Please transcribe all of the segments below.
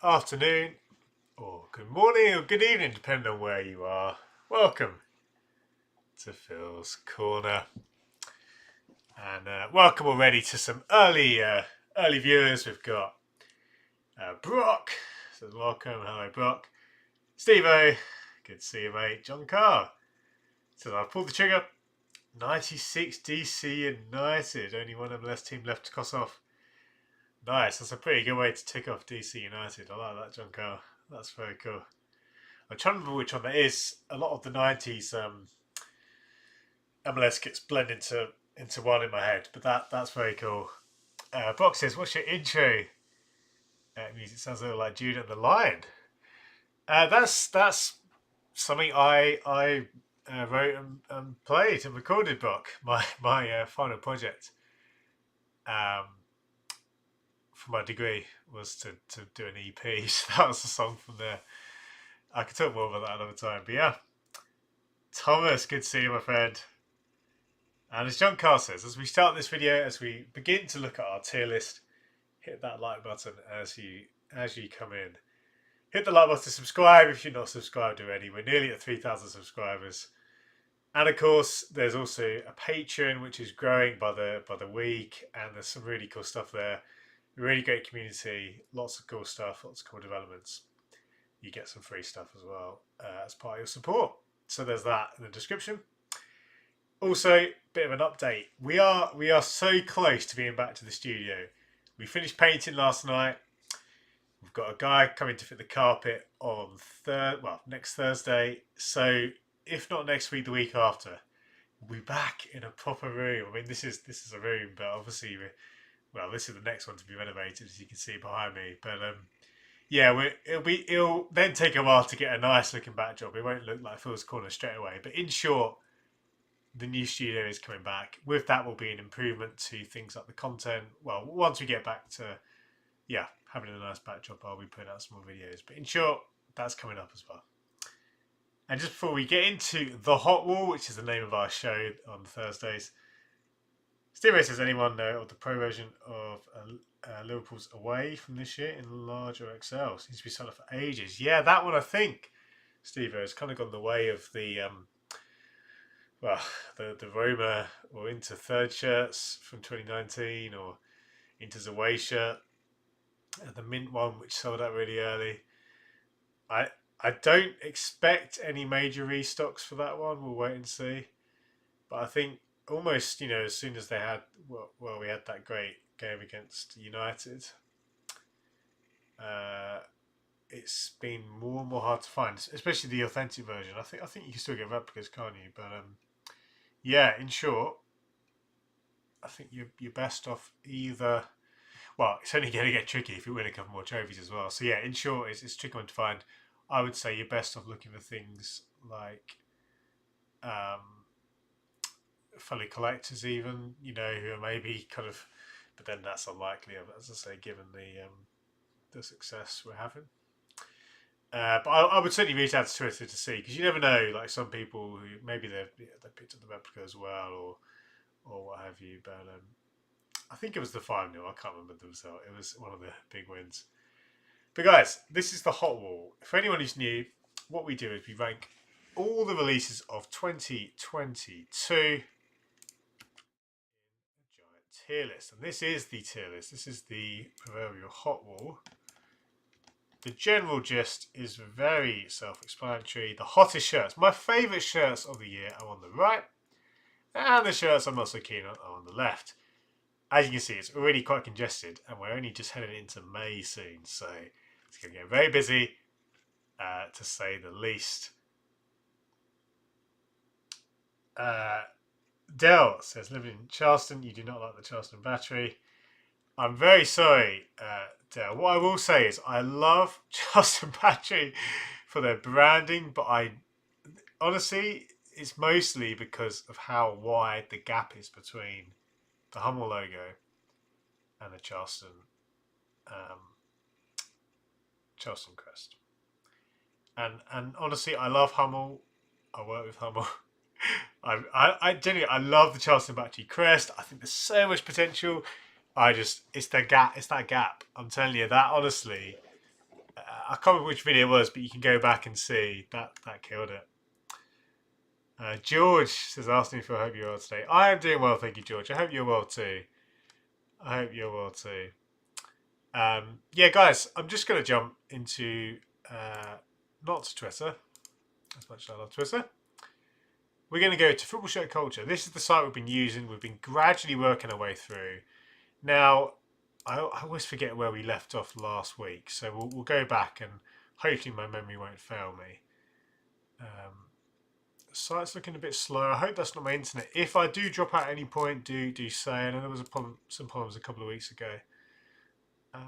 afternoon, or good morning, or good evening, depending on where you are. Welcome to Phil's Corner, and welcome already to some early viewers. We've got Brock, says welcome. Hello, Brock. Steve-O, good to see you, mate. John Carr says I've pulled the trigger. 96 DC United, only one MLS team left to cross off. Nice, that's a pretty good way to tick off DC United. I like that, John Carr. That's very cool. I'm trying to remember which one that is. A lot of the 90s MLS gets blended into one in my head, but that's very cool. Brock says, what's your intro music? Sounds a little like Jude and the Lion. That's something I wrote and played and recorded, Brock. My final project for my degree was to do an EP. So that was a song from there. I could talk more about that another time. But yeah, Thomas, good to see you, my friend. And as John Carr says, as we start this video, as we begin to look at our tier list, hit that like button as you come in. Hit the like button to subscribe if you're not subscribed already. We're nearly at 3,000 subscribers. And of course, there's also a Patreon, which is growing by the week, and there's some really cool stuff there. Really great community, lots of cool stuff, lots of cool developments. You get some free stuff as well as part of your support. So there's that in the description. Also, bit of an update. We are so close to being back to the studio. We finished painting last night. We've got a guy coming to fit the carpet on next Thursday. So if not next week, the week after, we'll be back in a proper room. I mean, this is a room, but obviously this is the next one to be renovated, as you can see behind me. But yeah, it'll then take a while to get a nice looking backdrop. It won't look like Phil's Corner straight away. But in short, the new studio is coming back. With that will be an improvement to things like the content. Well, once we get back to having a nice backdrop, I'll be putting out some more videos. But in short, that's coming up as well. And just before we get into the Hot Wall, which is the name of our show on Thursdays, Steve says, anyone know of the pro version of Liverpool's away from this year in large or XL? Seems to be sold for ages. Yeah, that one I think, Steve, has kind of gone the way of the Roma or Inter third shirts from 2019, or Inter's away shirt, and the mint one which sold out really early. I don't expect any major restocks for that one. We'll wait and see. But I think almost, as soon as they had, we had that great game against United, it's been more and more hard to find, especially the authentic version. I think you can still get replicas, can't you? But in short, I think you're best off either. Well, it's only going to get tricky if you win a couple more trophies as well. So yeah, in short, it's a tricky one to find. I would say you're best off looking for things like fully collectors, even, who are maybe kind of, but then that's unlikely, as I say, given the success we're having. But I would certainly reach out to Twitter to see, because you never know, like some people who maybe they picked up the replica as well, or what have you. But I think it was the 5-0. I can't remember the result. It was one of the big wins. But guys, this is the Hot Wall. For anyone who's new, what we do is we rank all the releases of 2022 tier list, and this is the tier list. This is the proverbial Hot Wall. The general gist is very self-explanatory. The hottest shirts, my favourite shirts of the year, are on the right, and the shirts I'm not so keen on are on the left. As you can see, it's already quite congested, and we're only just heading into May soon, so it's going to get very busy, to say the least. Dell says, living in Charleston, you do not like the Charleston Battery. I'm very sorry, Dell. What I will say is I love Charleston Battery for their branding, but honestly, it's mostly because of how wide the gap is between the Hummel logo and the Charleston crest. And honestly, I love Hummel. I work with Hummel. I genuinely, I love the Charleston Battery crest. I think there's so much potential. It's that gap. I'm telling you that honestly. I can't remember which video it was, but you can go back and see that killed it. George says, asking if I hope you're well today. I am doing well, thank you, George. I hope you're well too. Yeah, guys, I'm just going to jump into not Twitter, as much as I love Twitter. We're going to go to Football Shirt Culture. This is the site we've been using. We've been gradually working our way through. Now, I always forget where we left off last week, so we'll go back and hopefully my memory won't fail me. The site's looking a bit slow. I hope that's not my internet. If I do drop out at any point, do say. I know there was some problems a couple of weeks ago. I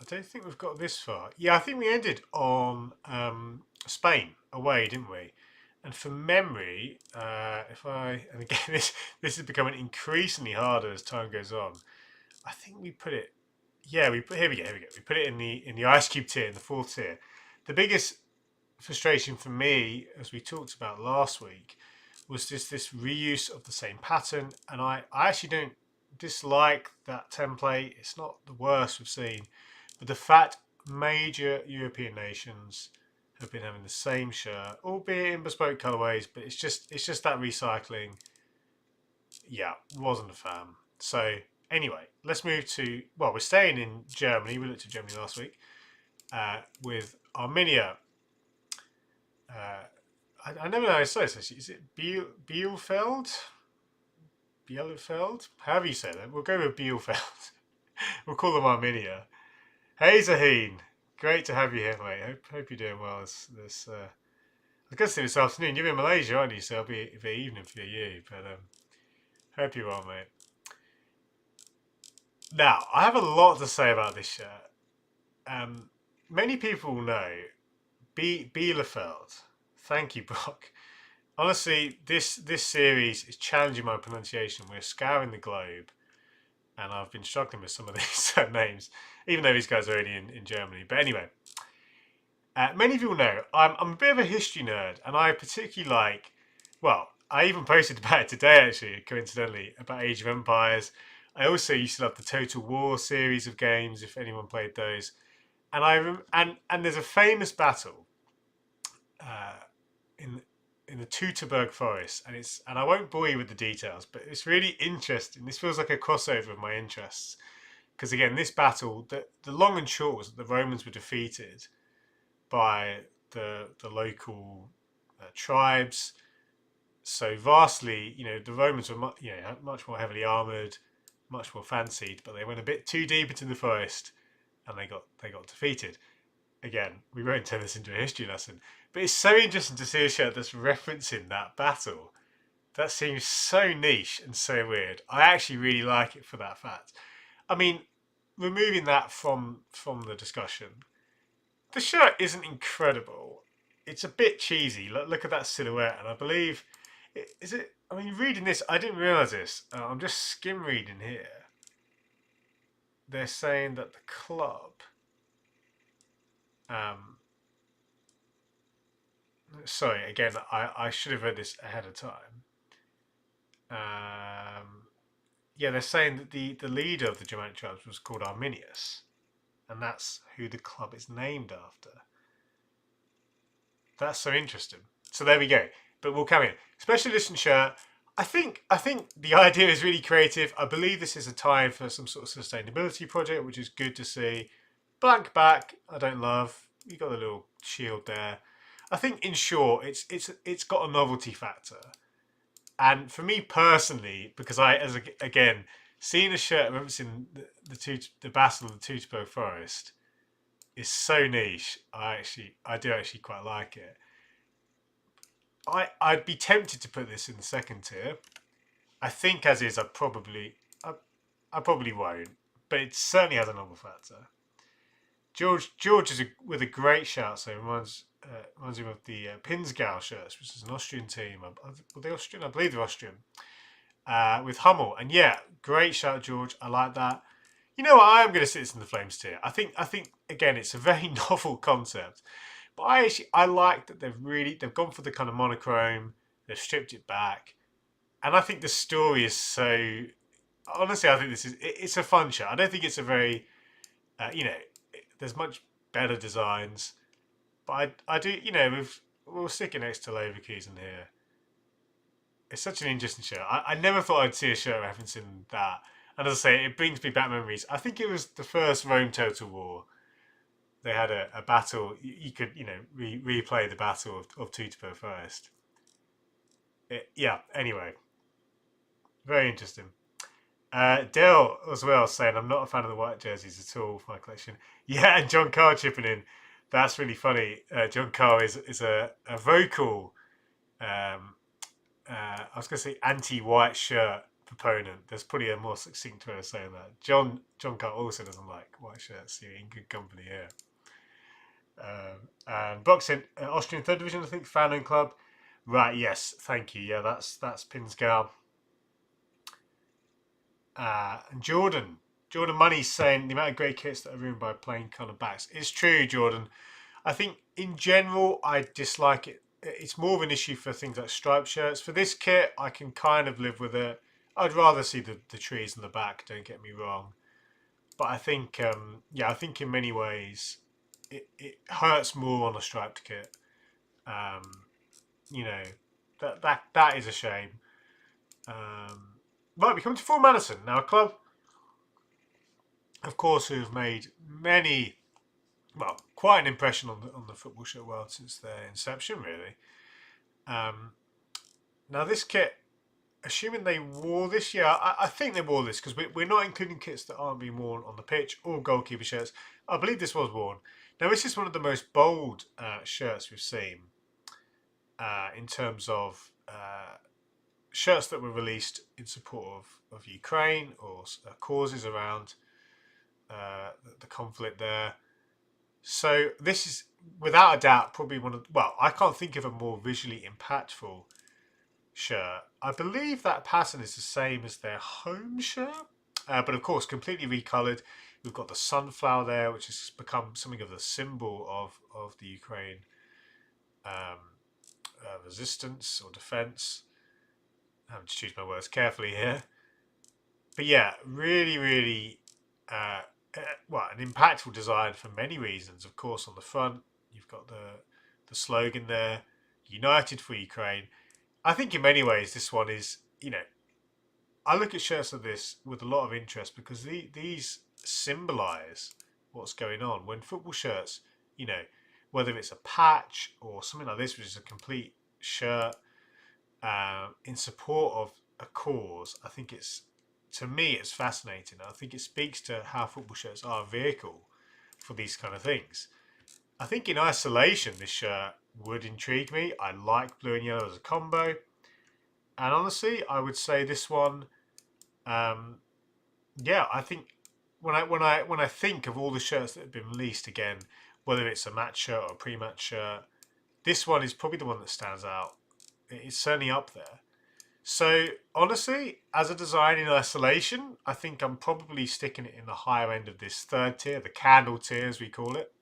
don't think we've got this far. Yeah, I think we ended on Spain away, didn't we? And from memory, and again, this is becoming increasingly harder as time goes on. I think we put it. Yeah, here we go. We put it in the ice cube tier, in the 4th tier. The biggest frustration for me, as we talked about last week, was just this reuse of the same pattern, and I actually don't dislike that template. It's not the worst we've seen, but the fact major European nations have been having the same shirt, albeit in bespoke colorways, but it's just that recycling. Yeah, wasn't a fan. So anyway, let's move to, well, we're staying in Germany. We looked at Germany last week with Arminia. I never know how to say this. Is it Bielefeld? Bielefeld? However you say that. We'll go with Bielefeld. We'll call them Arminia. Hey Zaheen, great to have you here, mate. Hope you're doing well. I was going to say this afternoon. You're in Malaysia, aren't you? So it'll be evening for you. But hope you're well, mate. Now, I have a lot to say about this shirt. Many people know Bielefeld. Thank you, Brock. Honestly, this series is challenging my pronunciation. We're scouring the globe, and I've been struggling with some of these names, even though these guys are already in Germany. But anyway, many people know I'm a bit of a history nerd, and I particularly like, well, I even posted about it today, actually, coincidentally, about Age of Empires. I also used to love the Total War series of games, if anyone played those. And and there's a famous battle in the Teutoburg Forest, and I won't bore you with the details, but it's really interesting. This feels like a crossover of my interests, because again, this battle, the long and short was that the Romans were defeated by the local tribes. So vastly, the Romans were much more heavily armored, much more fancied, but they went a bit too deep into the forest, and they got defeated. Again, we won't turn this into a history lesson, but it's so interesting to see a shirt that's referencing that battle. That seems so niche and so weird. I actually really like it for that fact. I mean, removing that from the discussion, the shirt isn't incredible. It's a bit cheesy. Look at that silhouette, and I believe, is it? I mean, reading this, I didn't realise this. I'm just skim reading here. They're saying that the club. Sorry, again, I should have read this ahead of time. Yeah, they're saying that the leader of the Germanic tribes was called Arminius, and that's who the club is named after. That's so interesting. So there we go. But we'll carry on. Special edition shirt. I think the idea is really creative. I believe this is a tie for some sort of sustainability project, which is good to see. Blank back, I don't love. You got a little shield there. I think, in short, it's got a novelty factor. And for me personally, because again, seeing a shirt referencing the Battle of the Teutoburg Forest is so niche. I do actually quite like it. I'd be tempted to put this in the 2nd tier. I think as is, I probably won't, but it certainly has a novel factor. George is with a great shout, so it reminds him of the Pinzgau shirts, which is an Austrian team. Were they Austrian? I believe they're Austrian. With Hummel, and yeah, great shout, George. I like that. You know what? I am going to sit this in the Flames tier. I think again, it's a very novel concept, but I like that they've gone for the kind of monochrome. They've stripped it back, and I think the story is so. Honestly, I think it's a fun shirt. I don't think it's a very, there's much better designs. But I do, we'll stick it next to Leverkusen here. It's such an interesting shirt. I never thought I'd see a shirt referencing that. And as I say, it brings me back memories. I think it was the first Rome Total War. They had a battle. You could, replay the battle of Teutoburg Forest. Yeah, anyway. Very interesting. Dale as well saying, I'm not a fan of the white jerseys at all for my collection. Yeah, and John Carr chipping in. That's really funny. John Carr is a vocal, I was going to say anti-white shirt proponent. There's probably a more succinct way of saying that. John Carr also doesn't like white shirts. You're in good company here. And boxing, Austrian third division, I think, fan and club. Right, yes, thank you. Yeah, that's Pinsgal. And Jordan Money's saying the amount of great kits that are ruined by plain colour backs. It's true, Jordan. I think in general I dislike it. It's more of an issue for things like striped shirts. For this kit, I can kind of live with it. I'd rather see the trees in the back, don't get me wrong. But I think, I think in many ways it hurts more on a striped kit. That is a shame. Right, we come to Full Madison. Now, a club, of course, who have made quite an impression on the football shirt world since their inception, really. Now, this kit, assuming they wore this, I think they wore this because we're not including kits that aren't being worn on the pitch or goalkeeper shirts. I believe this was worn. Now, this is one of the most bold shirts we've seen in terms of shirts that were released in support of Ukraine or causes around the conflict there. So this is, without a doubt, probably I can't think of a more visually impactful shirt. I believe that pattern is the same as their home shirt, but of course completely recoloured. We've got the sunflower there, which has become something of a symbol of the Ukraine resistance or defence. I have to choose my words carefully here. But yeah, really, really, an impactful design for many reasons. Of course, on the front, you've got the slogan there, United for Ukraine. I think in many ways this one is, I look at shirts of this with a lot of interest because these symbolise what's going on. When football shirts, whether it's a patch or something like this, which is a complete shirt in support of a cause, I think to me it's fascinating. I think it speaks to how football shirts are a vehicle for these kind of things. I think in isolation this shirt would intrigue me. I like blue and yellow as a combo, and honestly I would say this one, I think when I think of all the shirts that have been released, again, whether it's a match shirt or a pre-match shirt, this one is probably the one that stands out. It's certainly up there. So honestly, as a design in isolation, I think I'm probably sticking it in the higher end of this third tier, the candle tier as we call it.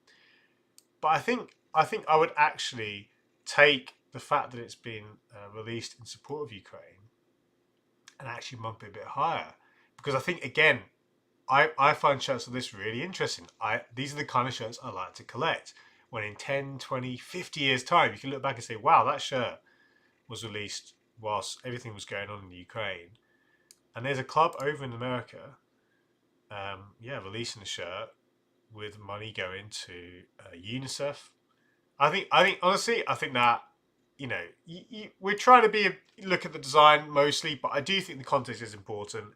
But I think I would actually take the fact that it's been released in support of Ukraine and actually bump it a bit higher, because I think, again, I find shirts of this really interesting. These are the kind of shirts I like to collect. When in 10, 20, 50 years time, you can look back and say, wow, that shirt was released whilst everything was going on in the Ukraine. And there's a club over in America, releasing a shirt with money going to UNICEF. I think honestly, I think that, we're trying to look at the design mostly, but I do think the context is important.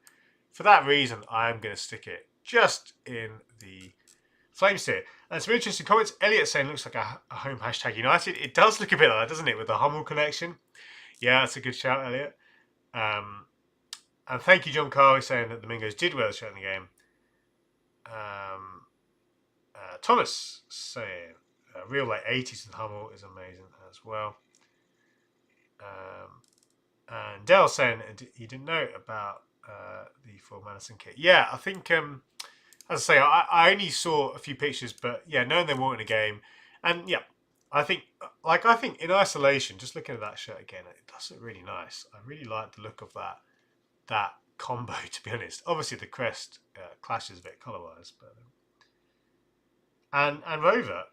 For that reason, I am going to stick it just in the Flames tier. And some interesting comments. Elliot saying looks like a home hashtag United. It does look a bit like that, doesn't it, with the Hummel connection? Yeah, that's a good shout, Elliot. And thank you, John Carr, saying that the Mingos did wear the shirt in the game. Thomas saying real late 80s and Hummel is amazing as well. And Dale saying he didn't know about the Full Madison kit. Yeah, I think, as I say, I only saw a few pictures, but yeah, knowing they weren't in a game. And yeah, I think in isolation, just looking at that shirt again, it does look really nice. I really like the look of that combo, to be honest. Obviously, the crest clashes a bit colour-wise, but And Rover.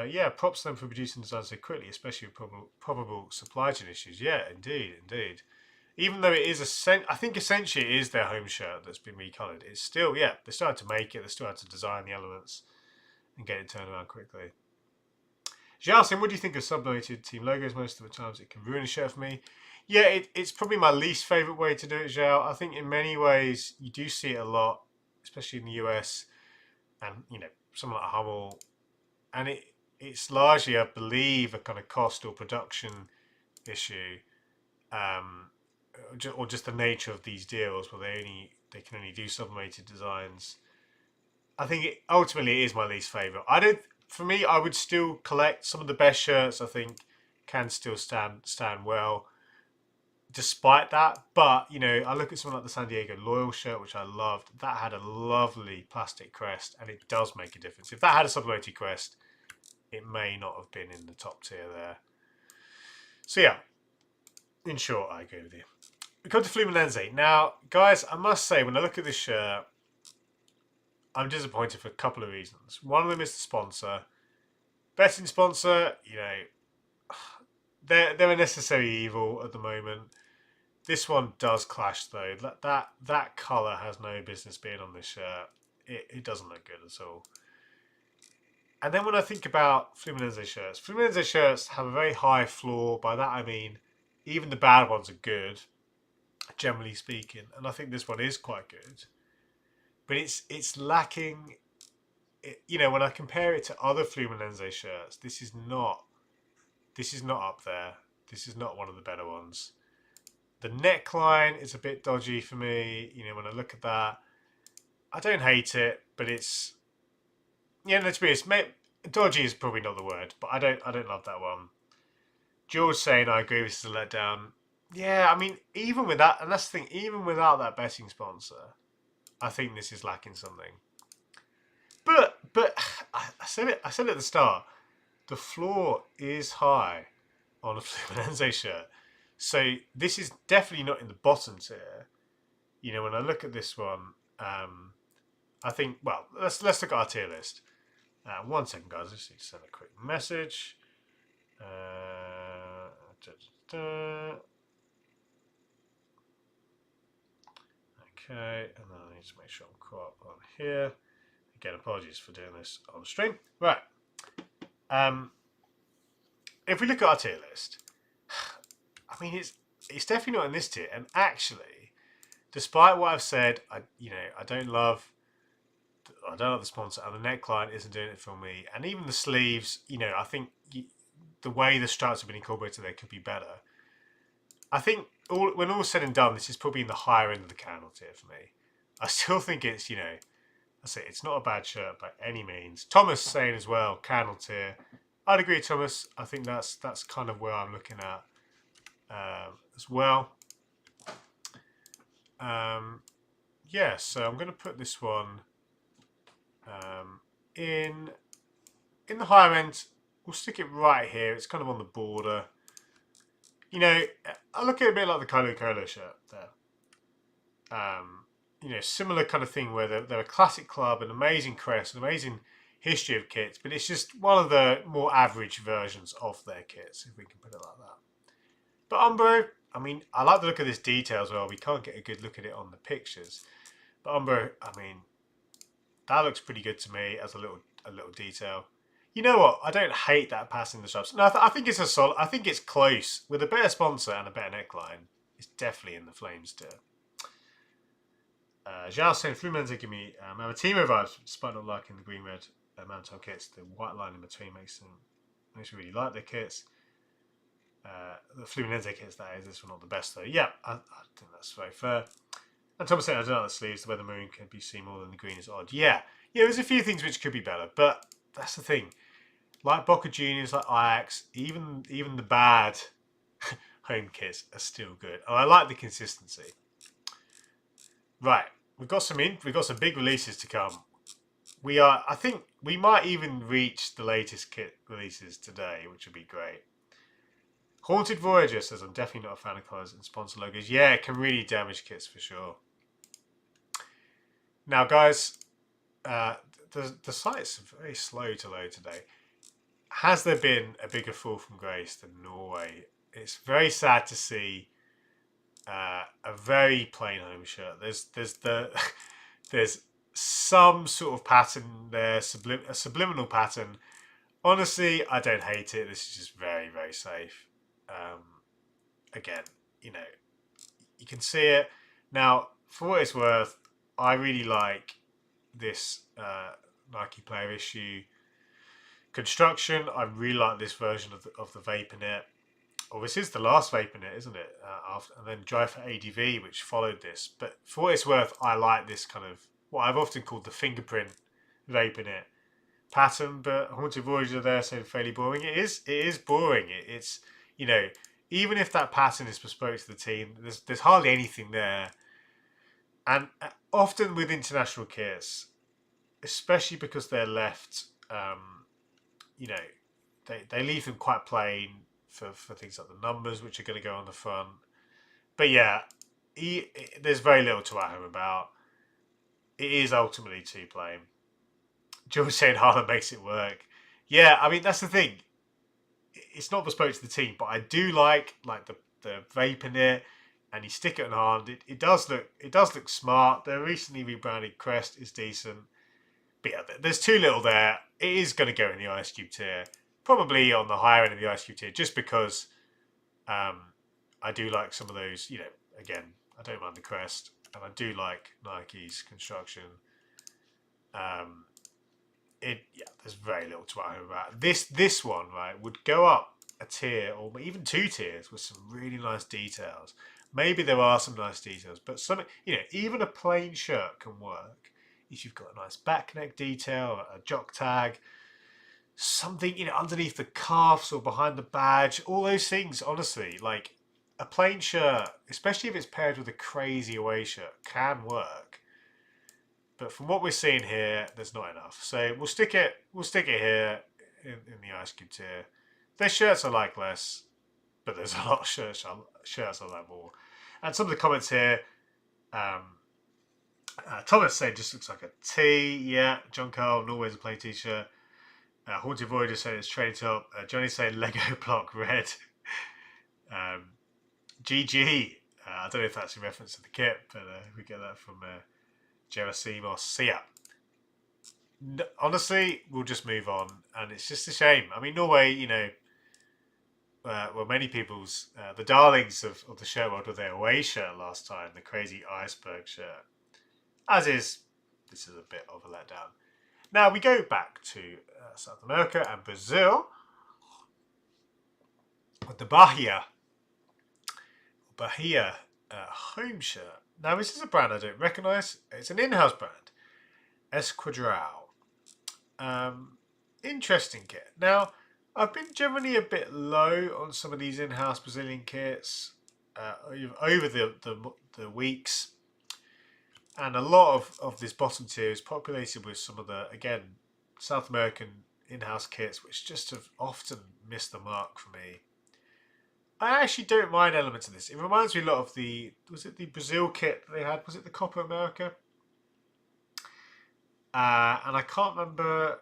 Yeah, props to them for producing designs so quickly, especially with probable supply chain issues. Yeah, indeed. Even though it is I think essentially it is their home shirt that's been recolored. It's still, yeah, they still had to make it. They still had to design the elements and get it turned around quickly. Jiasin, what do you think of subnoted team logos? Most of the times it can ruin a shirt for me. Yeah, it's probably my least favourite way to do it, Zhao. I think in many ways you do see it a lot, especially in the US and, someone like Hummel. And it's largely, I believe, a kind of cost or production issue, um, or just the nature of these deals where they can only do sublimated designs. I think ultimately it is my least favourite. For me, I would still collect some of the best shirts. I think can still stand well, despite that. But I look at something like the San Diego Loyal shirt, which I loved. That had a lovely plastic crest, and it does make a difference. If that had a sublimated crest, it may not have been in the top tier there. So yeah, in short, I agree with you. We come to Fluminense. Now, guys, I must say, when I look at this shirt, I'm disappointed for a couple of reasons. One of them is the sponsor. Betting sponsor, they're a necessary evil at the moment. This one does clash though. That colour has no business being on this shirt. It doesn't look good at all. And then when I think about Fluminense shirts have a very high floor. By that I mean, even the bad ones are good, generally speaking. And I think this one is quite good. But it's lacking. When I compare it to other Fluminense shirts, this is not up there. This is not one of the better ones. The neckline is a bit dodgy for me. When I look at that, I don't hate it, but it's let's be honest. Dodgy is probably not the word, but I don't love that one. George saying I agree this is a letdown. Yeah, I mean, even with that, and that's the thing, even without that betting sponsor, I think this is lacking something. But I said it at the start. The floor is high on a Fluminense shirt, so this is definitely not in the bottom tier. When I look at this one, I think, well, let's look at our tier list. 1 second, guys. I just need to send a quick message. Okay, and then I need to make sure I'm caught up on here. Again, apologies for doing this on stream. Right. If we look at our tier list, I mean, it's definitely not in this tier. And actually, despite what I've said, I don't love the sponsor, and the neckline isn't doing it for me. And even the sleeves, I think the way the stripes have been incorporated there could be better. I think when all's said and done, this is probably in the higher end of the candle tier for me. I still think it's, it's not a bad shirt by any means. Thomas saying as well, candle tier. I'd agree, Thomas. I think that's kind of where I'm looking at as well. Yeah, so I'm going to put this one in the higher end. We'll stick it right here. It's kind of on the border. I look at it a bit like the Colo Colo shirt there. Similar kind of thing where they're a classic club, an amazing crest, an amazing history of kits, but it's just one of the more average versions of their kits, if we can put it like that. But Umbro, I mean, I like the look of this detail as well. We can't get a good look at it on the pictures. But Umbro, I mean, that looks pretty good to me as a little detail. You know what? I don't hate that passing the stripes. No, I think it's a solid. I think it's close with a better sponsor and a better neckline. It's definitely in the flames tier. Zhao saying Fluminense give me Mamatimo vibes, despite not liking the green red Mantel kits. The white line in between makes me really like their kits. The Fluminense kits, that is. This one not the best though. Yeah, I think that's very fair. And Thomas saying I don't like the sleeves. The way the maroon can be seen more than the green is odd. Yeah, there's a few things which could be better, but that's the thing. Like Boca Juniors, like Ajax, even the bad home kits are still good. And I like the consistency. Right, we've got some big releases to come. I think we might even reach the latest kit releases today, which would be great. Haunted Voyager says I'm definitely not a fan of colours and sponsor logos. Yeah, it can really damage kits for sure. Now, guys, the the site's very slow to load today. Has there been a bigger fall from grace than Norway? It's very sad to see a very plain home shirt. There's some sort of pattern there, a subliminal pattern. Honestly, I don't hate it. This is just very, very safe. Um, Again, you know, you can see it. Now, for what it's worth, I really like this Nike Player Issue construction. I really like this version of the Vaporknit. Well, this is the last Vaporknit, isn't it? And then Drive for ADV, which followed this. But for what it's worth, I like this kind of what I've often called the fingerprint Vaporknit pattern. But Haunted Voyager there saying fairly boring. It is boring. It's you know, even if that pattern is bespoke to the team, there's hardly anything there. And often with international kits, especially because they're left, you know, they leave them quite plain for things like the numbers, which are going to go on the front. But yeah, there's very little to write home about. It is ultimately too plain. George saying Haaland makes it work. Yeah, I mean, that's the thing. It's not bespoke to the team, but I do like the Vaporknit, and you stick it on Haaland. It does look smart. The recently rebranded crest is decent. But yeah, there's too little there. It is going to go in the Ice Cube tier. Probably on the higher end of the Ice Cube tier, just because I do like some of those, you know, again, I don't mind the crest, and I do like Nike's construction. There's very little to write home about. This one, right, would go up a tier or even 2 tiers with some really nice details. Maybe there are some nice details, but some, you know, even a plain shirt can work if you've got a nice back neck detail, a jock tag, something, you know, underneath the cuffs or behind the badge, all those things. Honestly, like a plain shirt, especially if it's paired with a crazy away shirt, can work. But from what we're seeing here, there's not enough. So we'll stick it here in the Ice Cube tier. Their shirts I like less, but there's a lot of shirts I like more. And some of the comments here, Thomas said just looks like a tee. Yeah, John Carl, Norway's a plain t-shirt. Haunted Voyager saying it's training top. Johnny saying Lego block red. GG. I don't know if that's a reference to the kit, but we get that from Gerasimos. So yeah, honestly, we'll just move on, and it's just a shame. I mean, Norway, you know, well, many people's the darlings of the shirt world with their away shirt last time, the crazy iceberg shirt. This is a bit of a letdown. Now we go back to South America and Brazil with the Bahia home shirt. Now this is a brand I don't recognise. It's an in-house brand, Esquadral. Interesting kit. Now I've been generally a bit low on some of these in-house Brazilian kits over the weeks. And a lot of this bottom tier is populated with some of the, again, South American in-house kits, which just have often missed the mark for me. I actually don't mind elements of this. It reminds me a lot of was it the Brazil kit they had? Was it the Copa America? And I can't remember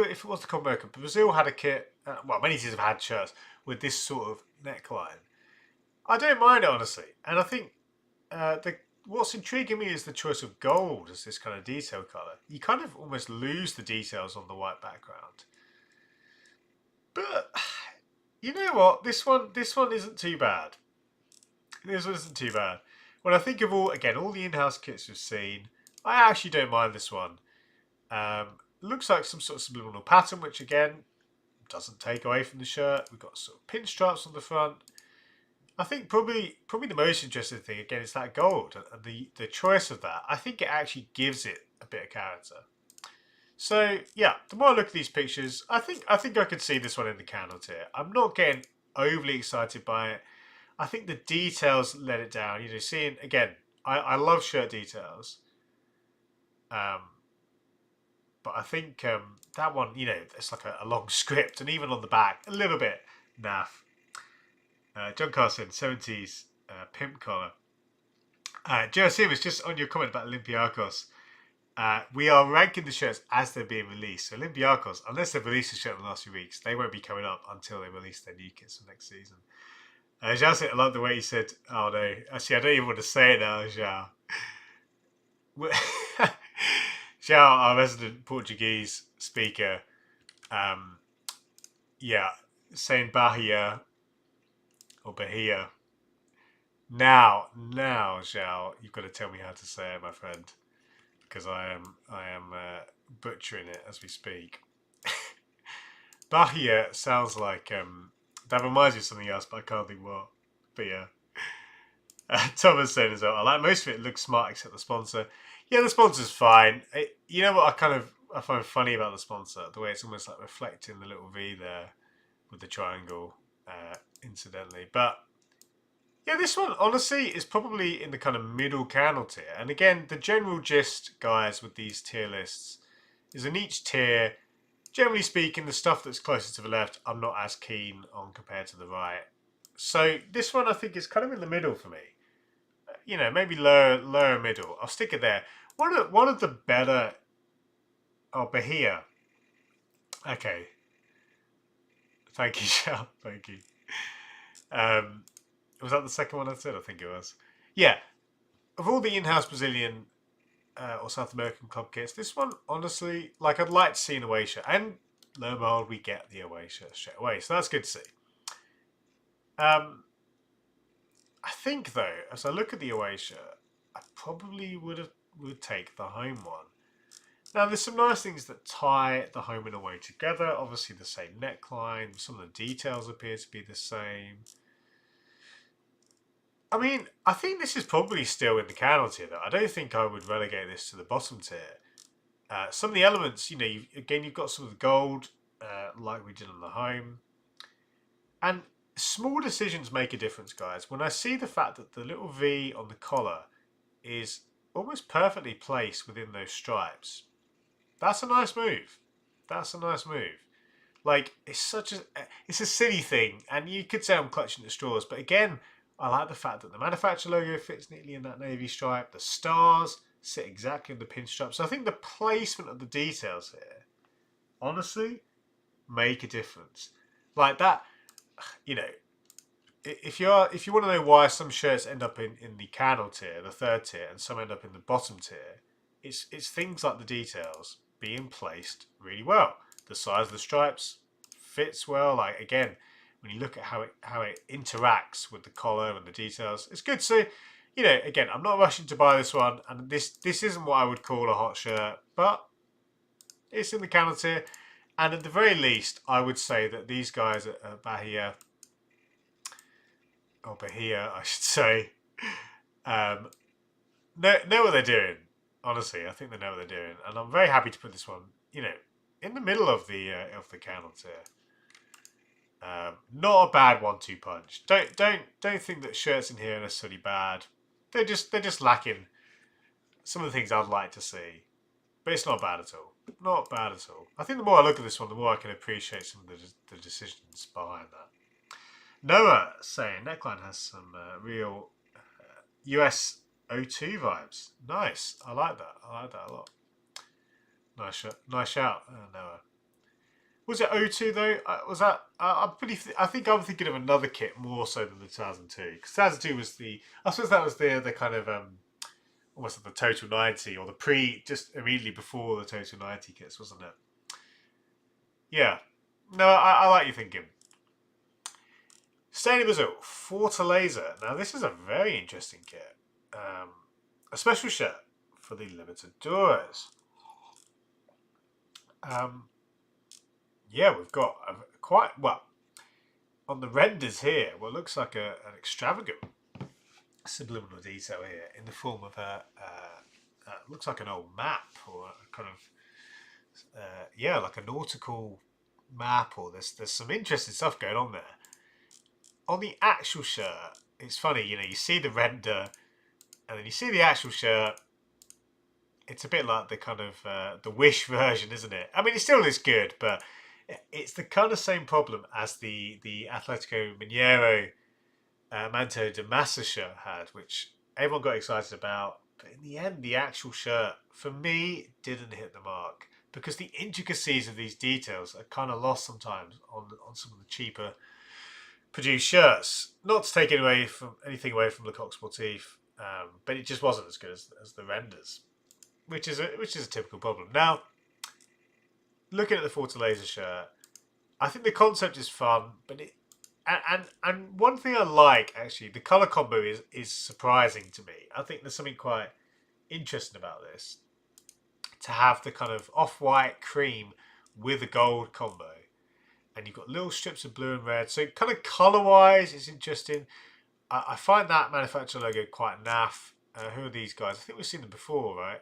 if it was the Copa America, but Brazil had a kit, well, many teams have had shirts with this sort of neckline. I don't mind it, honestly. And I think what's intriguing me is the choice of gold as this kind of detail colour. You kind of almost lose the details on the white background. But you know what? This one isn't too bad. This one isn't too bad. When I think of all the in-house kits we've seen, I actually don't mind this one. Looks like some sort of subliminal pattern, which again doesn't take away from the shirt. We've got sort of pinstripes on the front. I think probably the most interesting thing again is that gold and the choice of that. I think it actually gives it a bit of character. So yeah, the more I look at these pictures, I think I could see this one in the candle tier. I'm not getting overly excited by it. I think the details let it down. You know, seeing again, I love shirt details. But I think that one, you know, it's like a long script, and even on the back, a little bit naff. John Carson, 70s pimp collar. Jerasim was just on your comment about Olympiacos. We are ranking the shirts as they're being released. So Olympiacos, unless they've released a shirt in the last few weeks, they won't be coming up until they release their new kits for next season. Zhao said, I love the way he said, oh no, actually I don't even want to say it now, Zhao. Zhao, our resident Portuguese speaker, yeah, saying Bahia or Bahia. Now, Zhao, you've got to tell me how to say it, my friend, because I am butchering it as we speak. Bahia sounds like that reminds me of something else, but I can't think what. But yeah, Thomas saying as well. I like most of it. It looks smart except the sponsor. Yeah, the sponsor's fine. You know what I find funny about the sponsor, the way it's almost like reflecting the little V there with the triangle, incidentally. But yeah, this one honestly is probably in the kind of middle candle tier. And again, the general gist, guys, with these tier lists is in each tier. Generally speaking, the stuff that's closer to the left, I'm not as keen on compared to the right. So this one, I think, is kind of in the middle for me. You know, maybe lower middle. I'll stick it there. One of the better. Oh, Bahia. Okay. Thank you, Shell. Thank you. Was that the second one I said? I think it was. Yeah. Of all the in-house Brazilian or South American club kits, this one, honestly, like I'd like to see an away shirt. And lo and behold, we get the away shirt straight away. So that's good to see. I think, though, as I look at the away shirt, I probably would take the home one. Now, there's some nice things that tie the home and away together. Obviously, the same neckline. Some of the details appear to be the same. I mean, I think this is probably still in the candle tier, though. I don't think I would relegate this to the bottom tier. Some of the elements, you know, you've got some of the gold, like we did on the home. And small decisions make a difference, guys. When I see the fact that the little V on the collar is almost perfectly placed within those stripes, that's a nice move. That's a nice move. Like, it's a silly thing, and you could say I'm clutching at straws, but again, I like the fact that the manufacturer logo fits neatly in that navy stripe. The stars sit exactly in the pinstripe. So I think the placement of the details here, honestly, make a difference. Like that, you know, if you want to know why some shirts end up in the candle tier, the third tier, and some end up in the bottom tier, it's things like the details being placed really well. The size of the stripes fits well. Like, again, when you look at how it interacts with the collar and the details, it's good. So, you know, again, I'm not rushing to buy this one, and this isn't what I would call a hot shirt, but it's in the candle tier. And at the very least, I would say that these guys at Bahia, or Bahia, I should say, know what they're doing. Honestly, I think they know what they're doing, and I'm very happy to put this one, you know, in the middle of the candle tier. Not a bad 1-2 punch. Don't think that shirts in here are necessarily bad. They're just lacking some of the things I'd like to see, but it's not bad at all. Not bad at all. I think the more I look at this one, the more I can appreciate some of the decisions behind that. Noah saying neckline has some real US O2 vibes. Nice. I like that. I like that a lot. Nice shout, Noah. Was it O2 though? Was that? I think I'm thinking of another kit more so than the 2002. Because 2002 was I suppose that was the kind of almost like the Total 90 or just immediately before the Total 90 kits, wasn't it? Yeah. No, I like your thinking. Staying in Brazil, Fortaleza. Now this is a very interesting kit. A special shirt for the Libertadores. Yeah, we've got quite, well, on the renders here, what looks like an extravagant subliminal detail here in the form of looks like an old map or a kind of, yeah, like a nautical map, or there's some interesting stuff going on there. On the actual shirt, it's funny, you know, you see the render and then you see the actual shirt. It's a bit like the kind of the Wish version, isn't it? I mean, it still is good, but it's the kind of same problem as the Atletico Mineiro Manto de Massa shirt had, which everyone got excited about. But in the end, the actual shirt, for me, didn't hit the mark. Because the intricacies of these details are kind of lost sometimes on some of the cheaper produced shirts. Not to take it away from anything away from Lecoq Sportif, but it just wasn't as good as the renders, which is a typical problem. Now, looking at the Fortaleza shirt, I think the concept is fun, but and one thing I like actually, the color combo is surprising to me. I think there's something quite interesting about this, to have the kind of off-white cream with a gold combo, and you've got little strips of blue and red. So kind of color-wise, it's interesting. I find that manufacturer logo quite naff. Who are these guys? I think we've seen them before, right?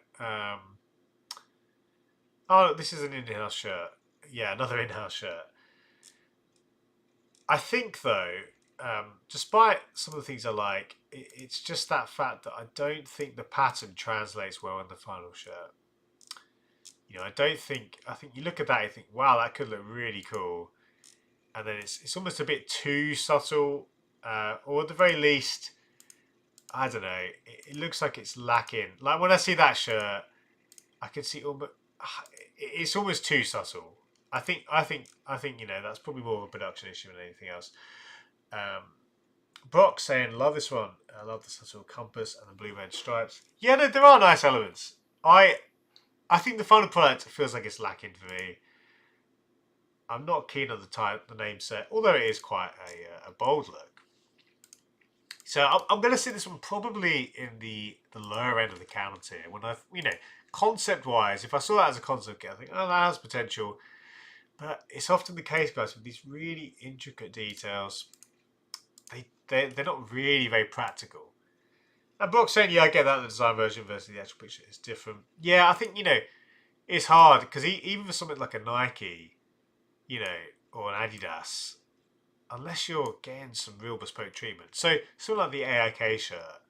Oh, this is an in-house shirt. Yeah, another in-house shirt. I think, though, despite some of the things I like, it's just that fact that I don't think the pattern translates well in the final shirt. You know, I don't think. I think you look at that, you think, wow, that could look really cool, and then it's almost a bit too subtle, or at the very least, I don't know. It looks like it's lacking. Like when I see that shirt, I can see almost. It's almost too subtle. I think. You know, that's probably more of a production issue than anything else. Brock saying, "Love this one. I love the subtle compass and the blue red stripes." Yeah, no, there are nice elements. I think the final product feels like it's lacking for me. I'm not keen on the name set, although it is quite a bold look. So I'm going to see this one probably in the lower end of the counter tier. When concept wise, if I saw that as a concept, I think, oh, that has potential. But it's often the case, guys, with these really intricate details. They're not really very practical. And Brock's saying, yeah, I get that the design version versus the actual picture is different. Yeah, I think, it's hard because even for something like a Nike, or an Adidas, unless you're getting some real bespoke treatment. So something like the AIK shirt,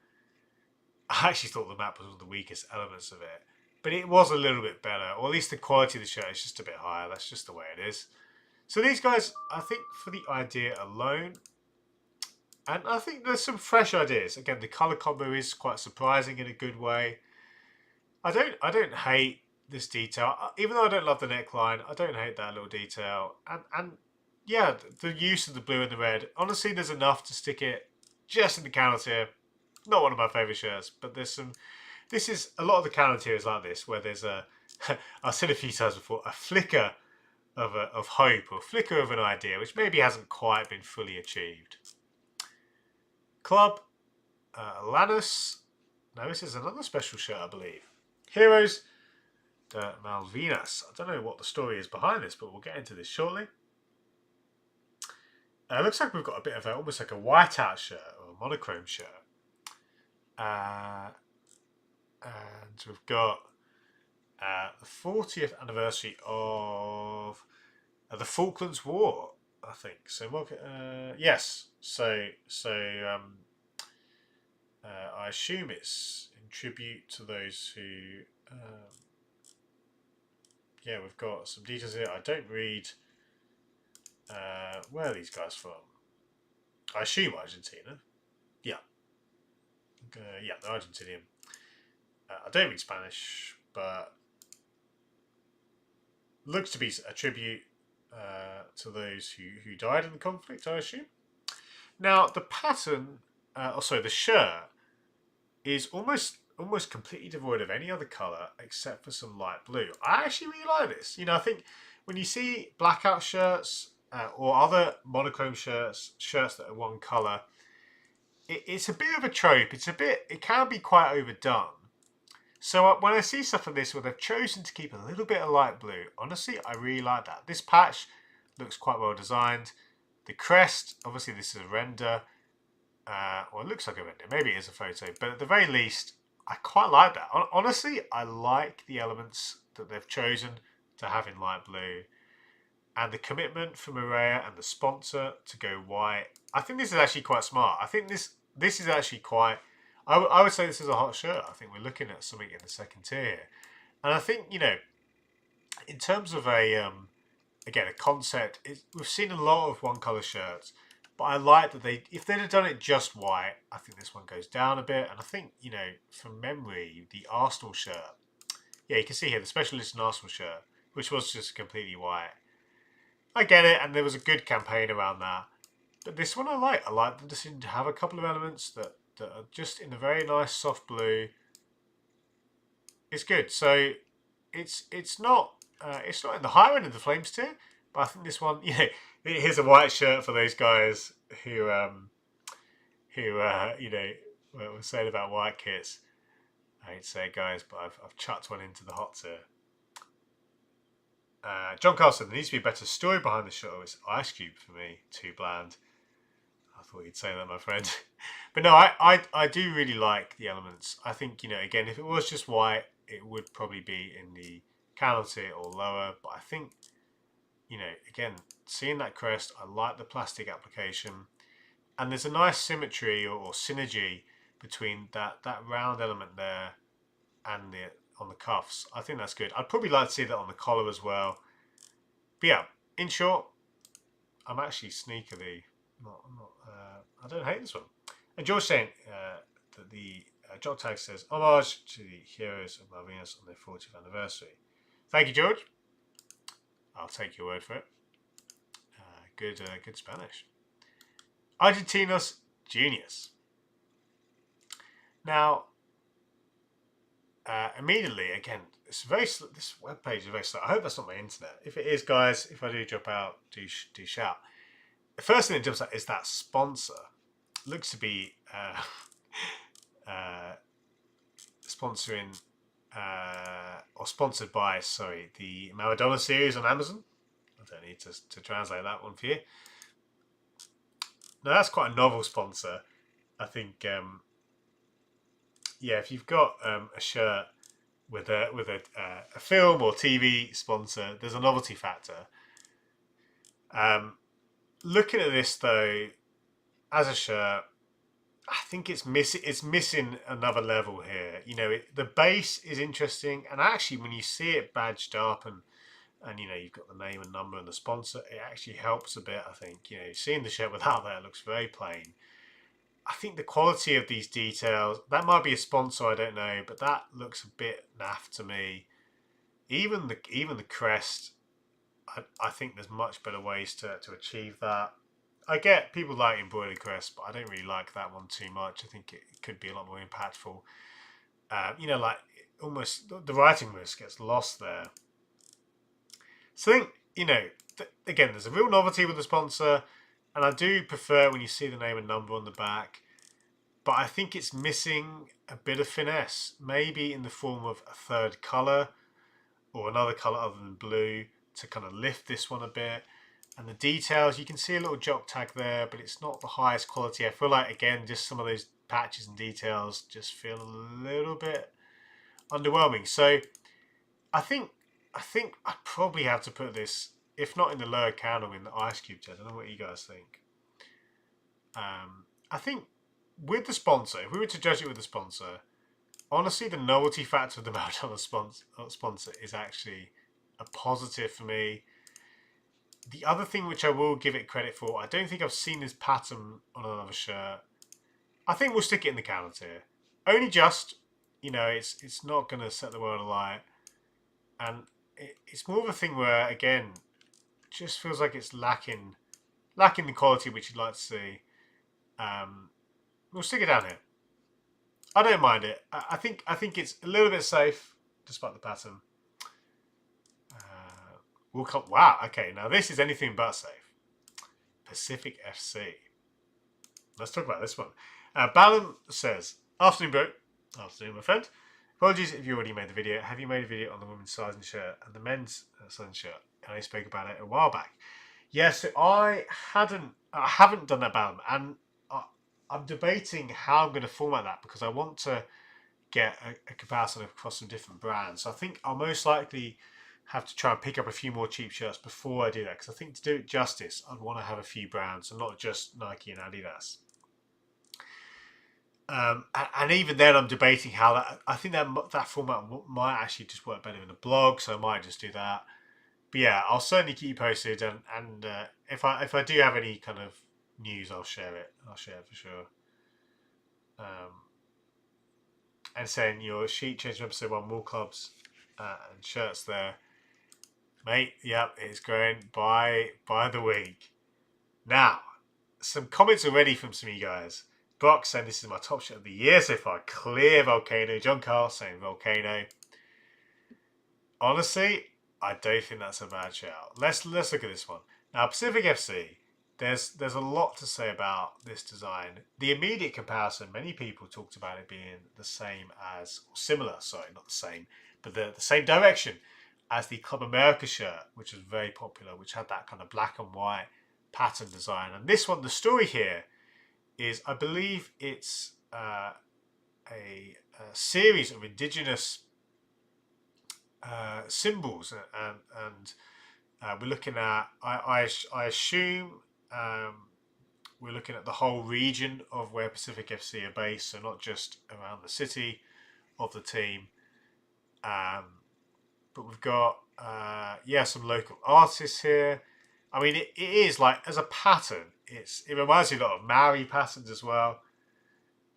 I actually thought the map was one of the weakest elements of it. But it was a little bit better, or at least the quality of the shirt is just a bit higher. That's just the way it is. So these guys, I think for the idea alone, and I think there's some fresh ideas. Again, the colour combo is quite surprising in a good way. I don't hate this detail, even though I don't love the neckline. I don't hate that little detail, and yeah, the use of the blue and the red. Honestly, there's enough to stick it just in the counter tier. Not one of my favourite shirts, but there's some. This is a lot of the counter tiers like this, where there's I've said a few times before, a flicker of hope or a flicker of an idea, which maybe hasn't quite been fully achieved. Club, Lanus. Now this is another special shirt, I believe. Heroes de Malvinas. I don't know what the story is behind this, but we'll get into this shortly. It looks like we've got a bit of almost like a whiteout shirt or a monochrome shirt. And we've got the 40th anniversary of the Falklands War, I think. So, yes. So I assume it's in tribute to those who. Yeah, we've got some details here. I don't read. Where are these guys from? I assume Argentina. Yeah. Yeah, they're Argentinian. I don't read Spanish, but looks to be a tribute to those who died in the conflict, I assume. Now, the pattern, the shirt, is almost completely devoid of any other colour except for some light blue. I actually really like this. I think when you see blackout shirts or other monochrome shirts that are one colour, it's a bit of a trope. It can be quite overdone. So when I see stuff like this where they've chosen to keep a little bit of light blue, honestly, I really like that. This patch looks quite well designed. The crest, obviously this is a render. Well, it looks like a render. Maybe it is a photo. But at the very least, I quite like that. Honestly, I like the elements that they've chosen to have in light blue. And the commitment from Maria and the sponsor to go white. I think this is actually quite smart. I think this is actually quite... I would say this is a hot shirt. I think we're looking at something in the second tier here. And I think, in terms of a concept, we've seen a lot of one colour shirts, But I like that if they'd have done it just white, I think this one goes down a bit. And I think, from memory, the Arsenal shirt, yeah, you can see here the special edition Arsenal shirt, which was just completely white. I get it, and there was a good campaign around that. But this one I like. I like the decision to have a couple of elements that are just in a very nice soft blue. It's good. So it's not in the higher end of the Flames tier, but I think this one, here's a white shirt for those guys who were saying about white kits. I hate to say it, guys, but I've chucked one into the hot tier. John Carlson, there needs to be a better story behind the show. It's Ice Cube for me, too bland. I thought you'd say that, my friend. But no, I do really like the elements. I think, again, if it was just white, it would probably be in the canal tier or lower. But I think, again, seeing that crest, I like the plastic application. And there's a nice symmetry or synergy between that round element there and on the cuffs. I think that's good. I'd probably like to see that on the collar as well. But yeah, in short, I'm actually sneakily I don't hate this one. And George saying that the Jock Tag says homage to the heroes of Malvinas on their 40th anniversary. Thank you, George. I'll take your word for it. Good Spanish. Argentinos Juniors. Now, immediately, again, this webpage is very slow. I hope that's not my internet. If it is, guys, if I do drop out, do shout. The first thing that jumps out is that sponsor. Looks to be sponsoring or sponsored by, the Maradona series on Amazon. I don't need to translate that one for you. Now that's quite a novel sponsor. I think, if you've got a shirt with a film or TV sponsor, there's a novelty factor. Looking at this though, as a shirt, I think it's missing another level here. The base is interesting, and actually when you see it badged up and you've got the name and number and the sponsor, it actually helps a bit. I think seeing the shirt without that looks very plain. I think the quality of these details, that might be a sponsor, I don't know, but that looks a bit naff to me. Even the crest, I think there's much better ways to achieve that. I get people like embroidered crest, but I don't really like that one too much. I think it could be a lot more impactful. Like almost the writing risk gets lost there. So I think, again, there's a real novelty with the sponsor, and I do prefer when you see the name and number on the back. But I think it's missing a bit of finesse, maybe in the form of a third colour or another colour other than blue to kind of lift this one a bit. And the details, you can see a little Jock Tag there, but it's not the highest quality. I feel like, again, just some of those patches and details just feel a little bit underwhelming. So I think I'd probably have to put this, if not in the lower candle, in the Ice Cube tier. I don't know what you guys think. I think with the sponsor, if we were to judge it with the sponsor, honestly, the novelty factor of the Maradona sponsor is actually a positive for me. The other thing which I will give it credit for, I don't think I've seen this pattern on another shirt. I think we'll stick it in the counter tier. Only just, it's not going to set the world alight. And it's more of a thing where, again, just feels like it's lacking the quality which you'd like to see. We'll stick it down here. I don't mind it. I think it's a little bit safe, despite the pattern. Wow, okay, now this is anything but safe. Pacific FC. Let's talk about this one. Ballum says, afternoon, bro. Afternoon, my friend. Apologies if you already made the video. Have you made a video on the women's sizing shirt and the men's sizing shirt? And I spoke about it a while back. Yes, I haven't done that, Ballum, and I'm debating how I'm going to format that because I want to get a comparison across some different brands. So I think I'll most likely have to try and pick up a few more cheap shirts before I do that, because I think to do it justice, I'd want to have a few brands and not just Nike and Adidas. And even then, I'm debating how that. I think that format might actually just work better in a blog, so I might just do that. But yeah, I'll certainly keep you posted, and if I do have any kind of news, I'll share it. I'll share it for sure. And saying your sheet change from episode 1, more clubs and shirts there. Mate, yep, it's growing by the week. Now, some comments already from some of you guys. Brock saying this is my top shirt of the year so far. Clear Volcano. John Carl saying Volcano. Honestly, I don't think that's a bad shout. Let's look at this one. Now, Pacific FC, there's a lot to say about this design. The immediate comparison, many people talked about it being the same as, or similar, sorry, not the same, but the same direction as the Club America shirt, which was very popular, which had that kind of black and white pattern design. And this one, the story here is, I believe it's a series of indigenous symbols, and we're looking at, I assume we're looking at the whole region of where Pacific FC are based, so not just around the city of the team. But we've got some local artists here. I mean, it is like, as a pattern, it reminds me a lot of Maori patterns as well.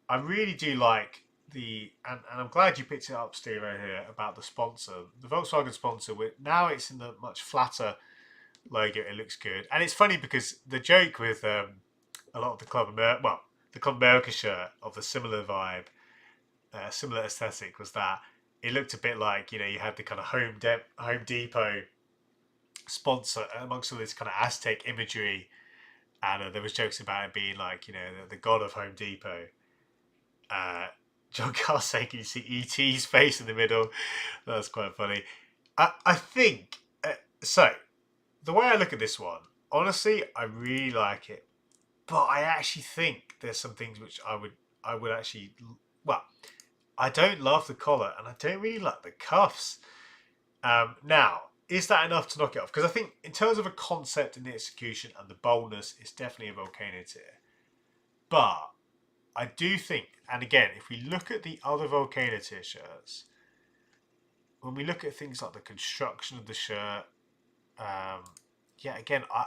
I really do like and I'm glad you picked it up, Steve, right here, about the sponsor, the Volkswagen sponsor. Now it's in the much flatter logo. It looks good, and it's funny because the joke with a lot of the Club America shirt of the similar vibe, similar aesthetic, was that it looked a bit like, you had the kind of Home Depot sponsor amongst all this kind of Aztec imagery, and there was jokes about it being like, the god of Home Depot. John Carl saying, can you see E.T.'s face in the middle? That's quite funny. I think, so, the way I look at this one, honestly, I really like it. But I actually think there's some things which I would actually, I don't love the collar, and I don't really like the cuffs. Now, is that enough to knock it off? Because I think in terms of a concept and the execution and the boldness, it's definitely a Volcano tier. But I do think, and again, if we look at the other Volcano tier shirts, when we look at things like the construction of the shirt, again, I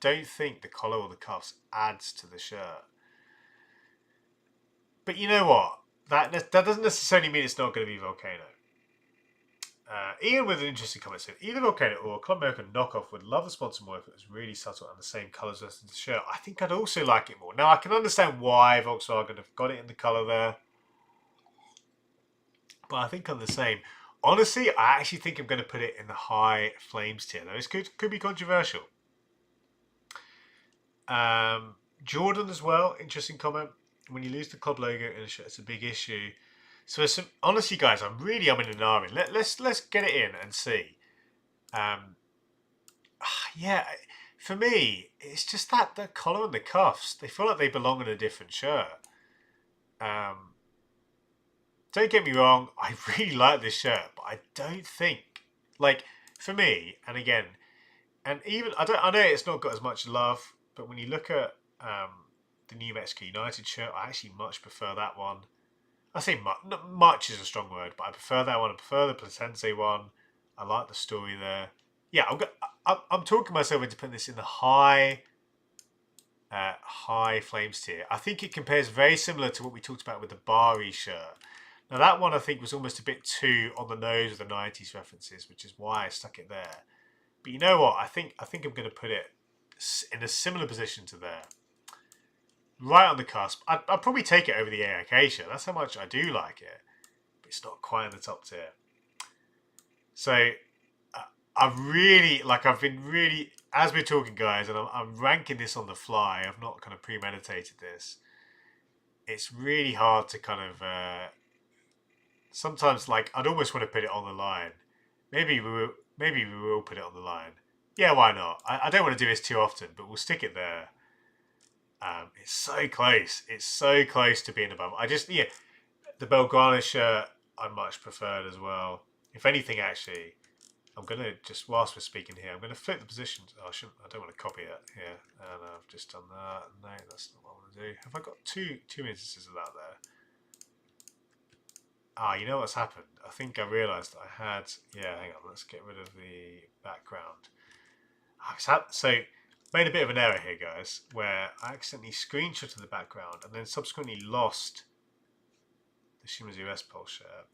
don't think the collar or the cuffs adds to the shirt. But you know what? That doesn't necessarily mean it's not going to be Volcano. Ian with an interesting comment said, either Volcano or Club American knockoff would love the sponsor more if it was really subtle and the same colours as the shirt. I think I'd also like it more. Now, I can understand why Volkswagen have got it in the colour there, but I think I'm the same. Honestly, I actually think I'm going to put it in the high flames tier. Though this could be controversial. Jordan as well, interesting comment. When you lose the club logo in a shirt, it's a big issue. So honestly, guys, I'm really umming and ahhing. Let's get it in and see. For me, it's just that the collar and the cuffs, they feel like they belong in a different shirt. Don't get me wrong, I really like this shirt, but I don't think, like, for me, and again, and even I know it's not got as much love, but when you look at the New Mexico United shirt, I actually much prefer that one. I say much is a strong word, but I prefer that one. I prefer the Platense one. I like the story there. Yeah, I'm talking myself into putting this in the high flames tier. I think it compares very similar to what we talked about with the Bari shirt. Now that one I think was almost a bit too on the nose with the 90s references, which is why I stuck it there. But you know what? I think I'm going to put it in a similar position to there. Right on the cusp. I'd probably take it over the AIK shirt. That's how much I do like it. But it's not quite in the top tier. So, I've been really, as we're talking, guys, and I'm ranking this on the fly. I've not kind of premeditated this. It's really hard to kind of, sometimes, like, I'd almost want to put it on the line. Maybe we will put it on the line. Yeah, why not? I don't want to do this too often, but we'll stick it there. It's so close. It's so close to being above. The Belgrano shirt I much preferred as well. If anything, actually, I'm going to just, whilst we're speaking here, I'm going to flip the positions. I don't want to copy it here. And I've just done that. No, that's not what I want to do. Have I got two instances of that there? You know what's happened? I think I realised I had... Yeah, hang on. Let's get rid of the background. So made a bit of an error here, guys, where I accidentally screenshotted the background and then subsequently lost the Shimmers US Pulse shirt.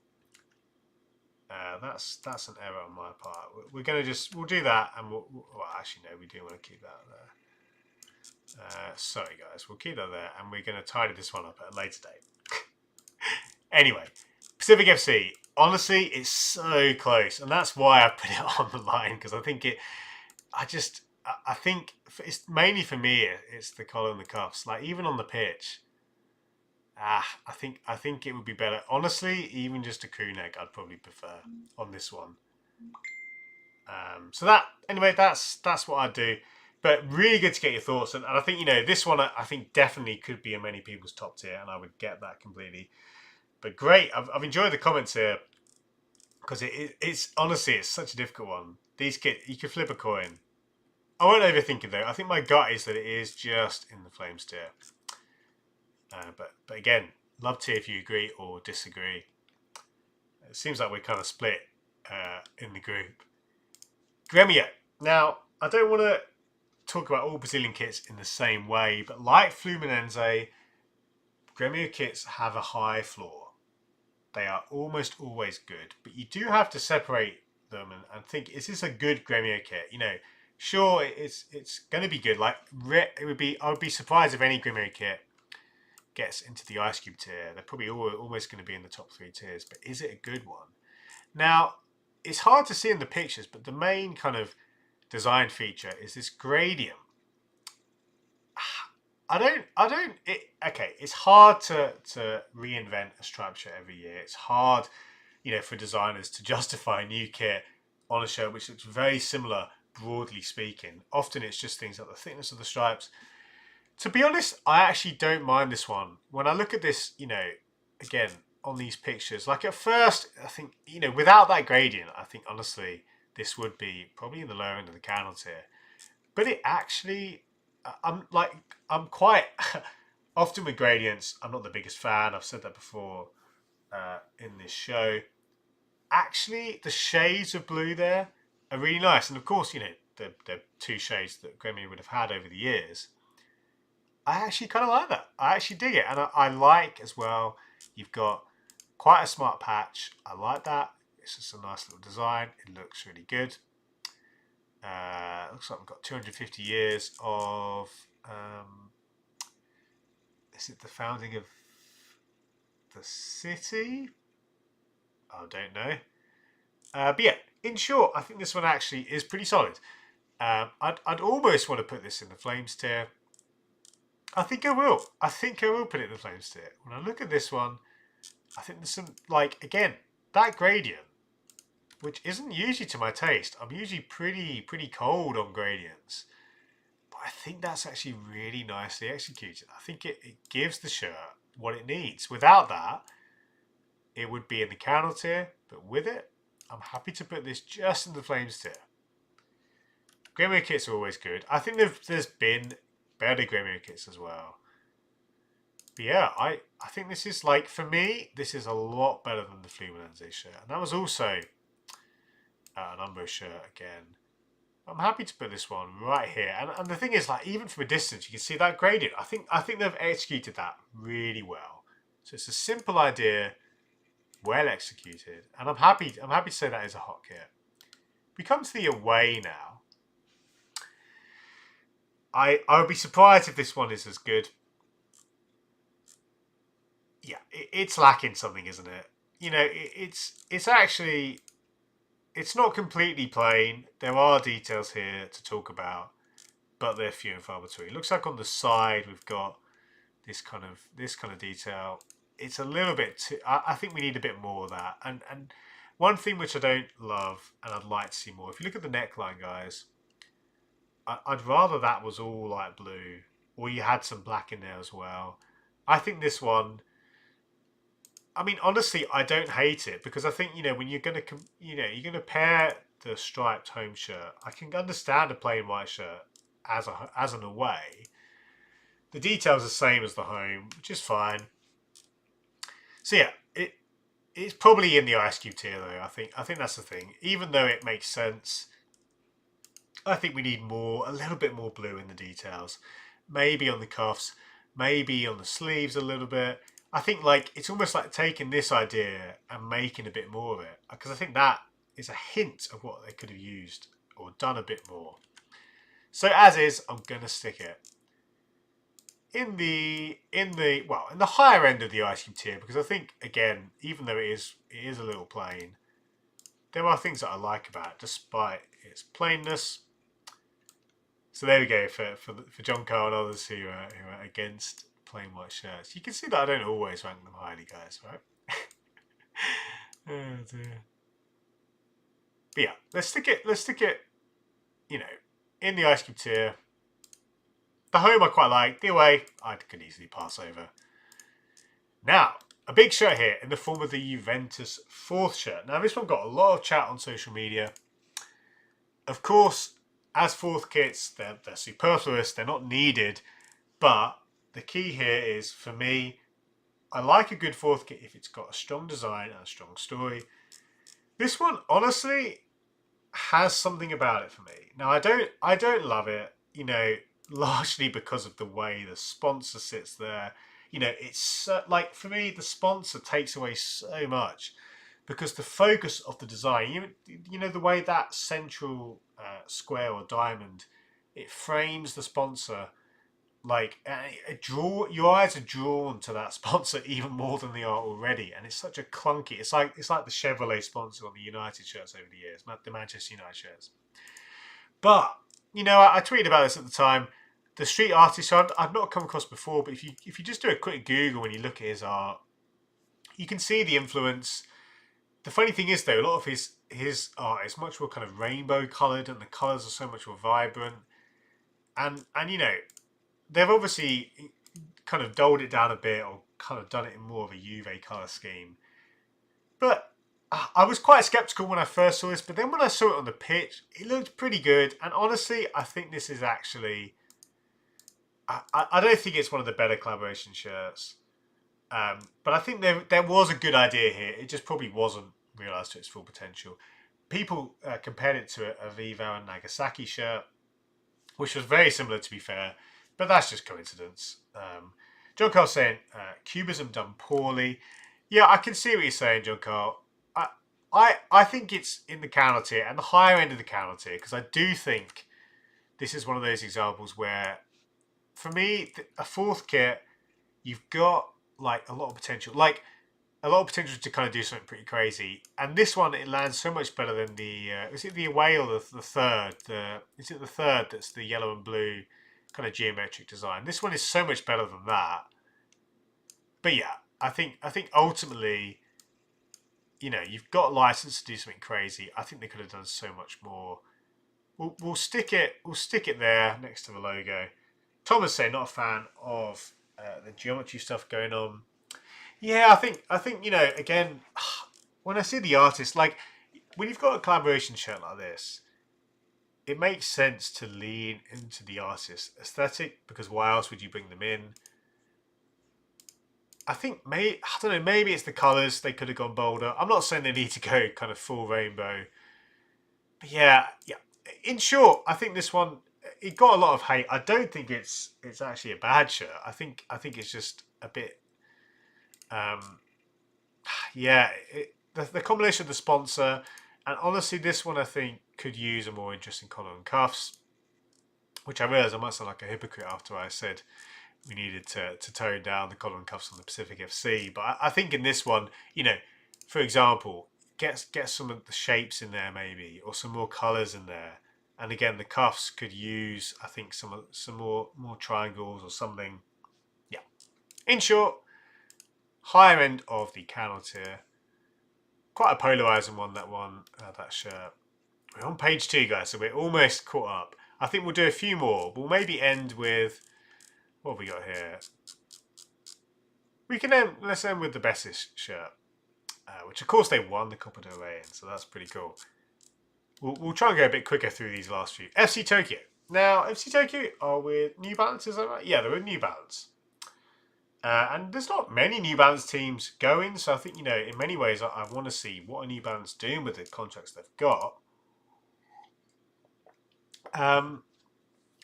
That's an error on my part. We're gonna we'll do that, and well, actually no, we do want to keep that there. Sorry guys, we'll keep that there, and we're gonna tidy this one up at a later date. Anyway, Pacific FC. Honestly, it's so close, and that's why I put it on the line, because I think I think it's mainly for me. It's the collar and the cuffs. Like even on the pitch, I think it would be better. Honestly, even just a crew neck, I'd probably prefer on this one. So that's what I'd do. But really good to get your thoughts, and I think this one I think definitely could be in many people's top tier, and I would get that completely. But great, I've enjoyed the comments here because it's honestly it's such a difficult one. These kits, you could flip a coin. I won't overthink it though. I think my gut is that it is just in the Flames tier. But again, love to hear if you agree or disagree. It seems like we're kind of split in the group. Gremio. Now, I don't want to talk about all Brazilian kits in the same way, but like Fluminense, Gremio kits have a high floor. They are almost always good, but you do have to separate them and think, is this a good Gremio kit? Sure, it's going to be good. Like I would be surprised if any Gremio kit gets into the Ice Cube tier. They're probably almost going to be in the top 3 tiers, but is it a good one? Now, it's hard to see in the pictures, but the main kind of design feature is this gradient. It's hard to reinvent a striped shirt every year. It's hard, for designers to justify a new kit on a shirt which looks very similar, broadly speaking. Often it's just things like the thickness of the stripes. To be honest, I actually don't mind this one. When I look at this, again, on these pictures, like at first, I think, without that gradient, I think honestly, this would be probably in the lower end of the candle tier. But it actually, I'm quite, often with gradients, I'm not the biggest fan. I've said that before in this show. Actually, the shades of blue there are really nice. And of course, the 2 shades that Gremio would have had over the years. I actually kind of like that. I actually dig it. And I like as well, you've got quite a smart patch. I like that. It's just a nice little design. It looks really good. Looks like we've got 250 years of... is it the founding of the city? I don't know. But yeah, in short, I think this one actually is pretty solid. I'd almost want to put this in the Flames tier. I think I will. I think I will put it in the Flames tier. When I look at this one, I think there's some, again, that gradient, which isn't usually to my taste. I'm usually pretty cold on gradients. But I think that's actually really nicely executed. I think it gives the shirt what it needs. Without that, it would be in the candle tier. But with it, I'm happy to put this just in the Flames tier. Gremio kits are always good. I think there's been better Gremio kits as well. But yeah, I think this is, for me, this is a lot better than the Fluminense shirt. And that was also an Umbro shirt again. I'm happy to put this one right here. And the thing is, even from a distance, you can see that gradient. I think they've executed that really well. So it's a simple idea, well executed. And I'm happy to say that is a hot kit. We come to the away now. I would be surprised if this one is as good. Yeah, it's lacking something, isn't it? It's actually, it's not completely plain. There are details here to talk about, but they're few and far between. It looks like on the side we've got this kind of detail. It's a little bit too, I think we need a bit more of that. And one thing which I don't love, and I'd like to see more, if you look at the neckline, guys, I'd rather that was all light blue, or you had some black in there as well. I think this one, I mean, honestly, I don't hate it, because I think, when you're going to pair the striped home shirt, I can understand a plain white shirt as an away. The detail's the same as the home, which is fine. So yeah, it's probably in the Ice Cube tier though. I think that's the thing. Even though it makes sense, I think we need a little bit more blue in the details. Maybe on the cuffs, maybe on the sleeves a little bit. I think like it's almost like taking this idea and making a bit more of it, because I think that is a hint of what they could have used or done a bit more. So as is, I'm gonna stick it in the higher end of the ice cream tier, because I think again, even though it is a little plain, there are things that I like about it despite its plainness. So there we go for John Carl and others who are against plain white shirts. You can see that I don't always rank them highly, guys, right? Oh dear. But yeah, let's stick it, you know, in the ice cream tier. The home I quite like. The away I could easily pass over. Now, a big shirt here in the form of the Juventus 4th shirt. Now, this one got a lot of chat on social media. Of course, as 4th kits, they're superfluous. They're not needed. But the key here is, for me, I like a good 4th kit if it's got a strong design and a strong story. This one, honestly, has something about it for me. Now, I don't love it, you know, largely because of the way the sponsor sits there. You know, it's like, for me, the sponsor takes away so much, because the focus of the design, you know, the way that central square or diamond, it frames the sponsor. Like your eyes are drawn to that sponsor even more than they are already, and it's such a clunky. It's like the Chevrolet sponsor on the United shirts over the years, the Manchester United shirts. But you know, I tweeted about this at the time. The street artist, so I've not come across before, but if you just do a quick Google when you look at his art, you can see the influence. The funny thing is, though, a lot of his art is much more kind of rainbow coloured, and the colours are so much more vibrant. And you know, they've obviously kind of dulled it down a bit, or kind of done it in more of a Juve colour scheme. But I was quite sceptical when I first saw this, but then when I saw it on the pitch, it looked pretty good. And honestly, I think this is actually... I don't think it's one of the better collaboration shirts. But I think there was a good idea here. It just probably wasn't realised to its full potential. People compared it to a Viva and Nagasaki shirt, which was very similar, to be fair. But that's just coincidence. John Carl's saying, Cubism done poorly. Yeah, I can see what you're saying, John Carl. I think it's in the counter tier, and the higher end of the counter tier, because I do think this is one of those examples where, for me, a 4th kit, you've got like a lot of potential. Like, a lot of potential to kind of do something pretty crazy. And this one, it lands so much better than the... is it the away or the third? Is it the third that's the yellow and blue kind of geometric design? This one is so much better than that. But yeah, I think ultimately, you know, you've got a license to do something crazy. I think they could have done so much more. We'll stick it there next to the logo. Thomas saying, not a fan of the geometry stuff going on. Yeah, I think you know, again, when I see the artist, like, when you've got a collaboration shirt like this, it makes sense to lean into the artist aesthetic, because why else would you bring them in? I think I don't know, maybe it's the colours. They could have gone bolder. I'm not saying they need to go kind of full rainbow. But yeah. In short, I think this one, it got a lot of hate. I don't think it's actually a bad shirt. I think it's just a bit... yeah, the combination of the sponsor, and honestly, this one I think could use a more interesting collar and cuffs, which I realise I must sound like a hypocrite after I said we needed to tone down the collar and cuffs on the Pacific FC. But I think in this one, you know, for example, get some of the shapes in there maybe, or some more colours in there. And again, the cuffs could use, I think, some more triangles or something. Yeah. In short, higher end of the counter tier. Quite a polarising one, that shirt. We're on page 2, guys, so we're almost caught up. I think we'll do a few more. We'll maybe end with... what have we got here? Let's end with the Betis shirt, which of course they won the Copa del Rey in, so that's pretty cool. We'll try and go a bit quicker through these last few. FC Tokyo. Now, FC Tokyo are with New Balance, is that right? Yeah, they're with New Balance. And there's not many New Balance teams going, so I think, you know, in many ways, I want to see what are New Balance doing with the contracts they've got. Now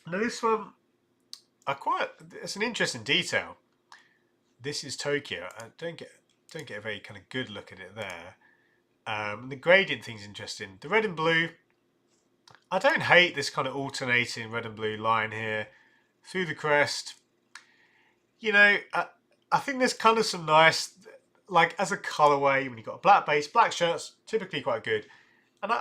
this one, it's an interesting detail. This is Tokyo. I don't get a very kind of good look at it there. The gradient thing's interesting. The red and blue, I don't hate this kind of alternating red and blue line here through the crest. You know, I think there's kind of some nice, like as a colorway, when you've got a black base, black shirts, typically quite good. And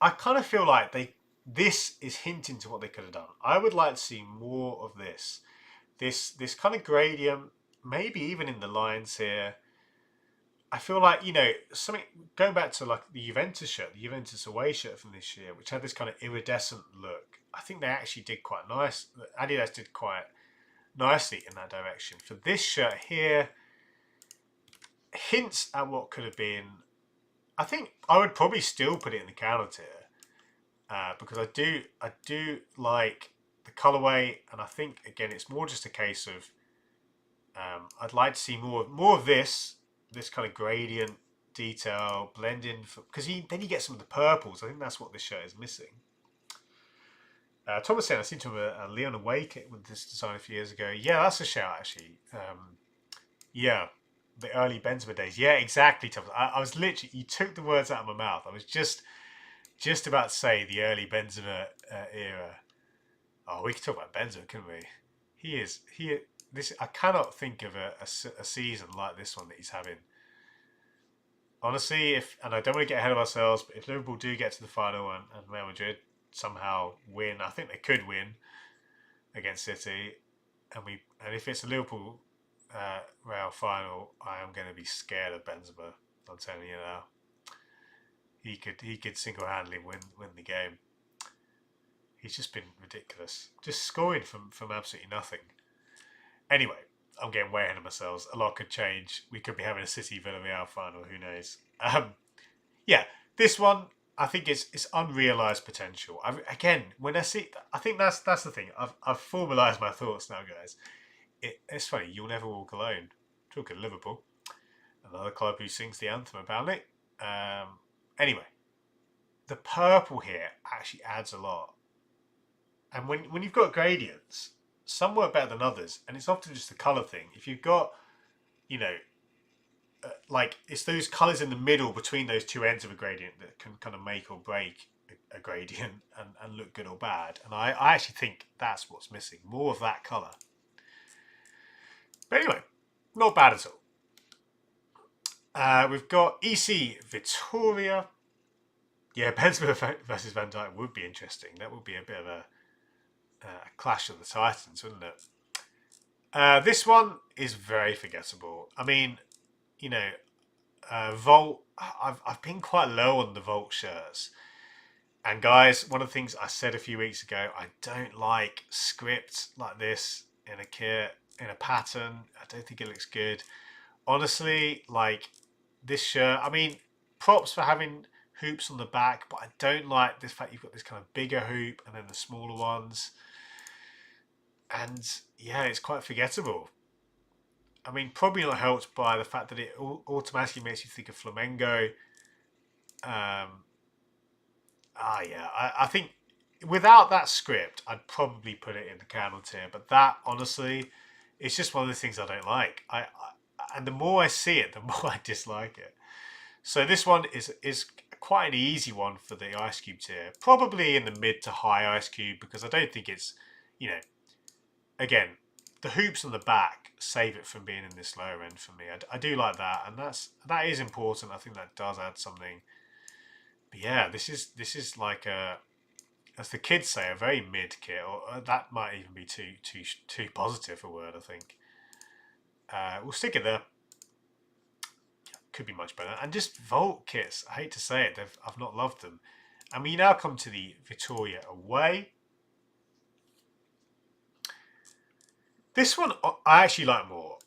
I kind of feel like this is hinting to what they could have done. I would like to see more of this. This kind of gradient, maybe even in the lines here. I feel like, something going back to like the Juventus shirt, the Juventus away shirt from this year, which had this kind of iridescent look. I think they actually did quite nice. Adidas did quite nicely in that direction. For this shirt here, hints at what could have been. I think I would probably still put it in the counter tier because I do like the colorway, and I think again it's more just a case of I'd like to see more of this kind of gradient detail blend in, because then you get some of the purples. I think that's what this shirt is missing. Thomas saying I seem to have a Leon away kit with this design a few years ago. Yeah, that's a shout actually. Yeah, the early Benzema days. Yeah, exactly, Thomas. I was literally, you took the words out of my mouth. I was just about to say the early Benzema era. Oh, we could talk about Benzema, couldn't we? I cannot think of a season like this one that he's having. Honestly, and I don't want to get ahead of ourselves, but if Liverpool do get to the final and Real Madrid somehow win, I think they could win against City, and if it's a Liverpool Real final, I am going to be scared of Benzema. I'm telling you now, he could single-handedly win the game. He's just been ridiculous, just scoring from absolutely nothing. Anyway, I'm getting way ahead of myself. A lot could change. We could be having a City Villarreal final. Who knows? Yeah, this one I think it's unrealized potential. When I see, I think that's the thing. I've formalized my thoughts now, guys. It's funny. You'll never walk alone. Talking Liverpool, another club who sings the anthem apparently. Anyway, the purple here actually adds a lot. And when you've got gradients, some work better than others, and it's often just a color thing. If you've got, like it's those colors in the middle between those two ends of a gradient that can kind of make or break a gradient and look good or bad. And I actually think that's what's missing, more of that color. But anyway, not bad at all. We've got EC Vitoria. Yeah, Benzema versus Van Dijk would be interesting. That would be a bit of a clash of the titans, wouldn't it? This one is very forgettable. I mean, Volt. I've been quite low on the Volt shirts, and guys, one of the things I said a few weeks ago, I don't like script like this in a kit, in a pattern. I don't think it looks good. Honestly, like this shirt. I mean, props for having hoops on the back, but I don't like this fact you've got this kind of bigger hoop and then the smaller ones. And yeah, it's quite forgettable. I mean, probably not helped by the fact that it automatically makes you think of Flamengo. I think without that script, I'd probably put it in the candle tier. But that, honestly, it's just one of the things I don't like. And the more I see it, the more I dislike it. So this one is quite an easy one for the Ice Cube tier. Probably in the mid to high Ice Cube, because I don't think it's, again, the hoops on the back save it from being in this lower end for me. I do like that, and that is important. I think that does add something. But yeah, this is like as the kids say, a very mid kit, or that might even be too positive a word. I think we'll stick it there. Could be much better. And just Volt kits, I hate to say it, I've not loved them. And we now come to the Vitoria away. This one I actually like more.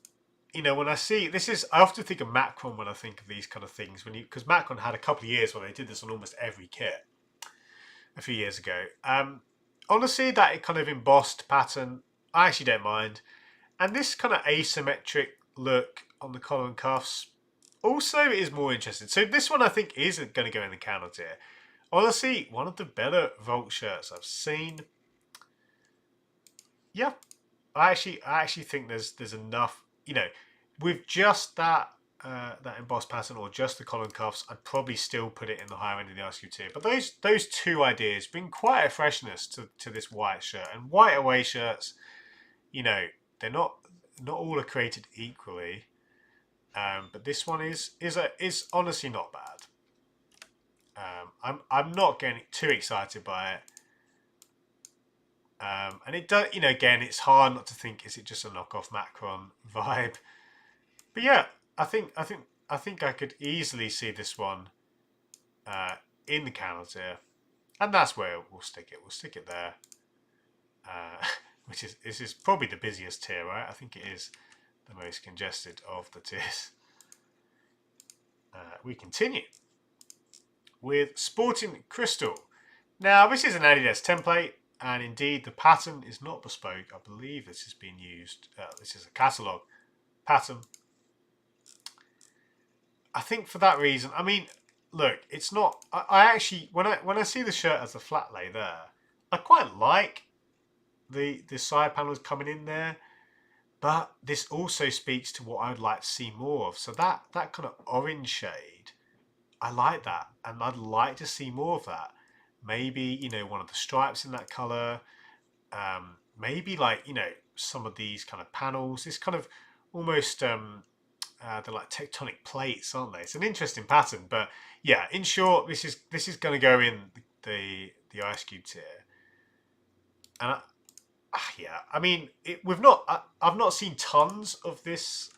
When I see I often think of Macron when I think of these kind of things. Because Macron had a couple of years where they did this on almost every kit a few years ago. Honestly, that kind of embossed pattern, I actually don't mind. And this kind of asymmetric look on the collar and cuffs also is more interesting. So this one I think is going to go in the counter tier. Honestly, one of the better Vault shirts I've seen. Yeah, I actually think there's enough. With just that embossed pattern or just the collar cuffs, I'd probably still put it in the higher end of the ice cube tier. But those two ideas bring quite a freshness to this white shirt. And white away shirts, you know, they're not all are created equally. But this one is honestly not bad. I'm not getting too excited by it. And it does, again, it's hard not to think, is it just a knockoff Macron vibe? But yeah, I think I could easily see this one in the counter tier, and that's where we'll stick it. We'll stick it there, which is this is probably the busiest tier, right? I think it is the most congested of the tiers. We continue with Sporting Crystal. Now, this is an Adidas template, and indeed the pattern is not bespoke. I believe this has been used. This is a catalogue pattern. I think for that reason, I mean, look, it's not. I actually, when I see the shirt as a flat lay there, I quite like the side panels coming in there. But this also speaks to what I would like to see more of. So that kind of orange shade, I like that, and I'd like to see more of that. Maybe one of the stripes in that color. Maybe like some of these kind of panels. This kind of almost they're like tectonic plates, aren't they? It's an interesting pattern, but yeah. In short, this is going to go in the ice cube tier, and yeah. I mean, I've not seen tons of this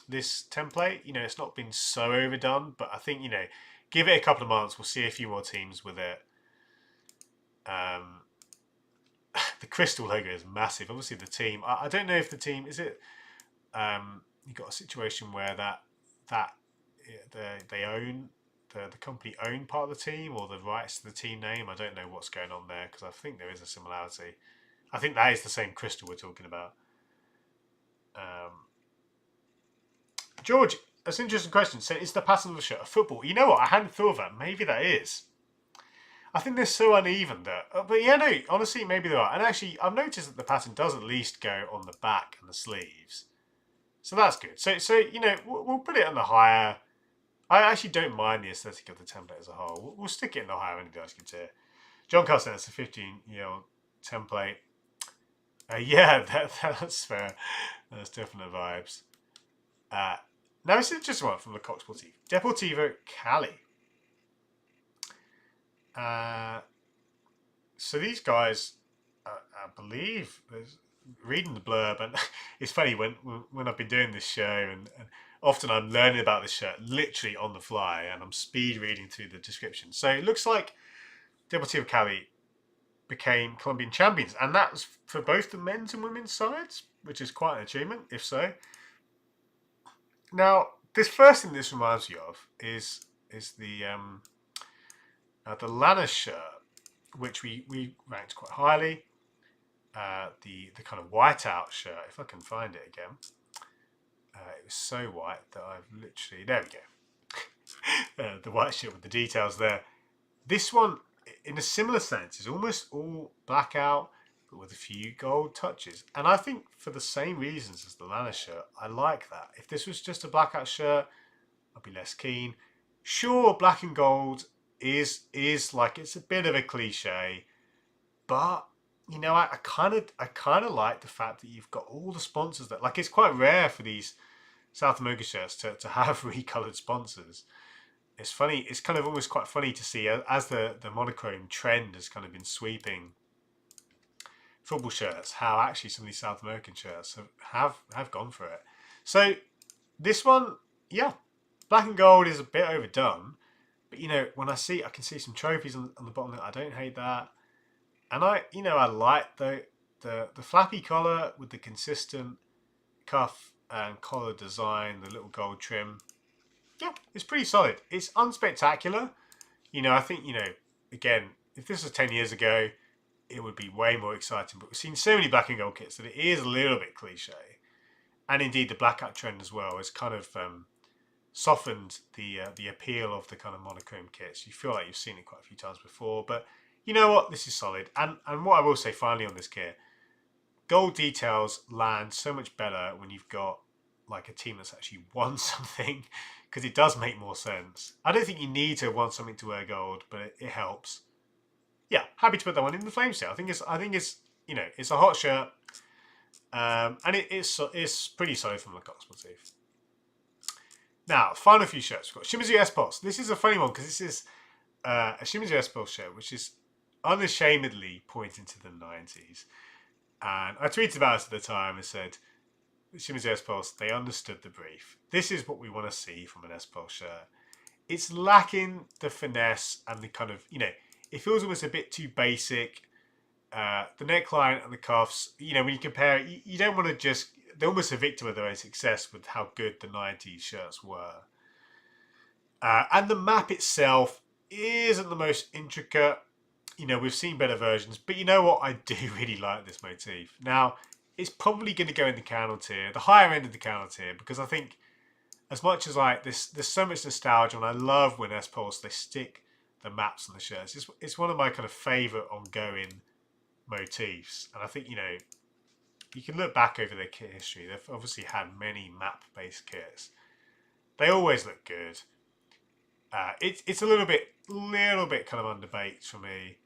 this template. It's not been so overdone, but I think give it a couple of months. We'll see a few more teams with it. The crystal logo is massive. Obviously, the team. I don't know if the team is it. You got a situation where they own the company own part of the team or the rights to the team name. I don't know what's going on there because I think there is a similarity. I think that is the same crystal we're talking about. George, that's an interesting question. So, is the pattern of the shirt a football? You know what? I hadn't thought of that. Maybe that is. I think they're so uneven that, but yeah, no. Honestly, maybe they are. And actually, I've noticed that the pattern does at least go on the back and the sleeves, so that's good. So we'll put it on the higher. I actually don't mind the aesthetic of the template as a whole. We'll stick it in the higher end of the ice cube tier. John Carson, it's a 15-year-old template. Yeah, that's fair. That's definite vibes. Now this is an interesting one from the Coq Sportif. Deportivo Cali. So these guys, I believe, reading the blurb, and it's funny when I've been doing this show, and often I'm learning about this shirt literally on the fly, and I'm speed reading through the description. So it looks like Deportivo Cali became Colombian champions, and that was for both the men's and women's sides, which is quite an achievement, if so. Now, this first thing this reminds you of is the Lannis shirt, which we ranked quite highly. The kind of whiteout shirt, if I can find it again. It was so white that I've literally... There we go. The white shirt with the details there. This one, in a similar sense, is almost all blackout, but with a few gold touches. And I think for the same reasons as the Lannis shirt, I like that. If this was just a blackout shirt, I'd be less keen. Sure, black and gold is like, it's a bit of a cliche, but I kind of like the fact that you've got all the sponsors that, like, it's quite rare for these South America shirts to have recolored sponsors. It's funny. It's kind of almost quite funny to see as the monochrome trend has kind of been sweeping football shirts, how actually some of these South American shirts have gone for it. So this one, yeah, black and gold is a bit overdone, but when I can see some trophies on the bottom. I don't hate that, and I like the flappy collar with the consistent cuff and collar design, the little gold trim. Yeah, it's pretty solid. It's unspectacular. I think, again, if this was 10 years ago, it would be way more exciting. But we've seen so many black and gold kits that it is a little bit cliche. And indeed, the blackout trend as well is kind of softened the appeal of the kind of monochrome kits. You feel like you've seen it quite a few times before, but you know what? This is solid. And what I will say finally on this kit, gold details land so much better when you've got like a team that's actually won something, because it does make more sense. I don't think you need to have won something to wear gold, but it helps. Yeah, happy to put that one in the flame sale. I think it's it's a hot shirt, and it's pretty solid from the Cox motif. Now, final few shirts. We've got Shimizu S-Pulse. This is a funny one because this is a Shimizu S-Pulse shirt, which is unashamedly pointing to the 90s. And I tweeted about it at the time and said, Shimizu S-Pulse, they understood the brief. This is what we want to see from an S-Pulse shirt. It's lacking the finesse and the kind of, it feels almost a bit too basic. The neckline and the cuffs, when you compare it, you don't want to just... They're almost a victim of their own success with how good the 90s shirts were. And the map itself isn't the most intricate. We've seen better versions, but you know what? I do really like this motif. Now, it's probably going to go in the counter tier, the higher end of the counter tier, because I think as much as like this, there's so much nostalgia, and I love when S-Pulse, they stick the maps on the shirts. It's one of my kind of favourite ongoing motifs, and I think, you can look back over their kit history. They've obviously had many map-based kits. They always look good. It's a little bit kind of underbaked for me,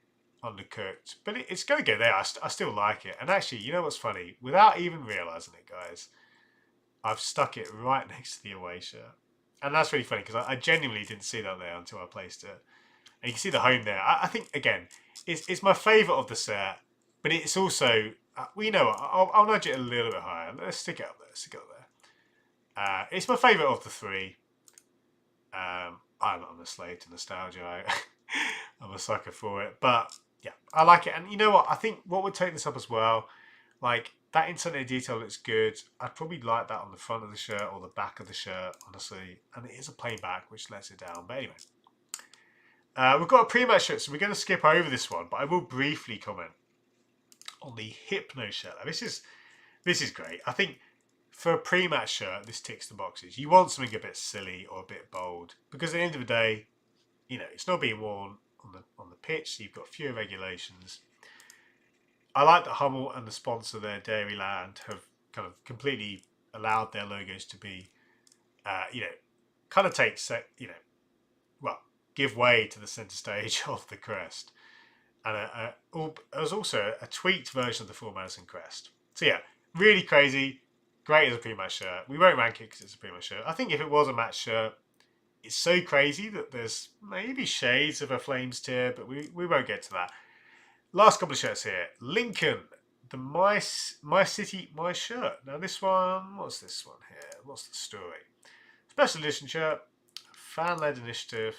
undercooked, but it's going to go there. I still like it. And actually, you know what's funny? Without even realising it, guys, I've stuck it right next to the away shirt. And that's really funny because I genuinely didn't see that there until I placed it. And you can see the home there. I think, again, it's my favourite of the set, but it's also... I'll nudge it a little bit higher. Let's stick it up there. It's my favourite of the three. I'm a slave to nostalgia. I'm a sucker for it. But yeah, I like it. And you know what? I think what would take this up as well, like that inset detail looks good. I'd probably like that on the front of the shirt or the back of the shirt, honestly. And it is a plain back, which lets it down. But anyway, we've got a pre-match shirt, so we're going to skip over this one. But I will briefly comment on the Hypno shirt. This is great. I think for a pre-match shirt, this ticks the boxes. You want something a bit silly or a bit bold, because at the end of the day, it's not being worn on the pitch, so you've got fewer regulations. I like that Hummel and the sponsor there, Dairyland, have kind of completely allowed their logos to be, kind of give way to the centre stage of the crest. And there's also a tweaked version of the full Madison crest. So yeah, really crazy. Great as a pre-match shirt. We won't rank it because it's a pre-match shirt. I think if it was a match shirt, it's so crazy that there's maybe shades of a Flames tier, but we won't get to that. Last couple of shirts here. Lincoln, the My City, My Shirt. Now this one, what's this one here? What's the story? Special edition shirt, fan-led initiative.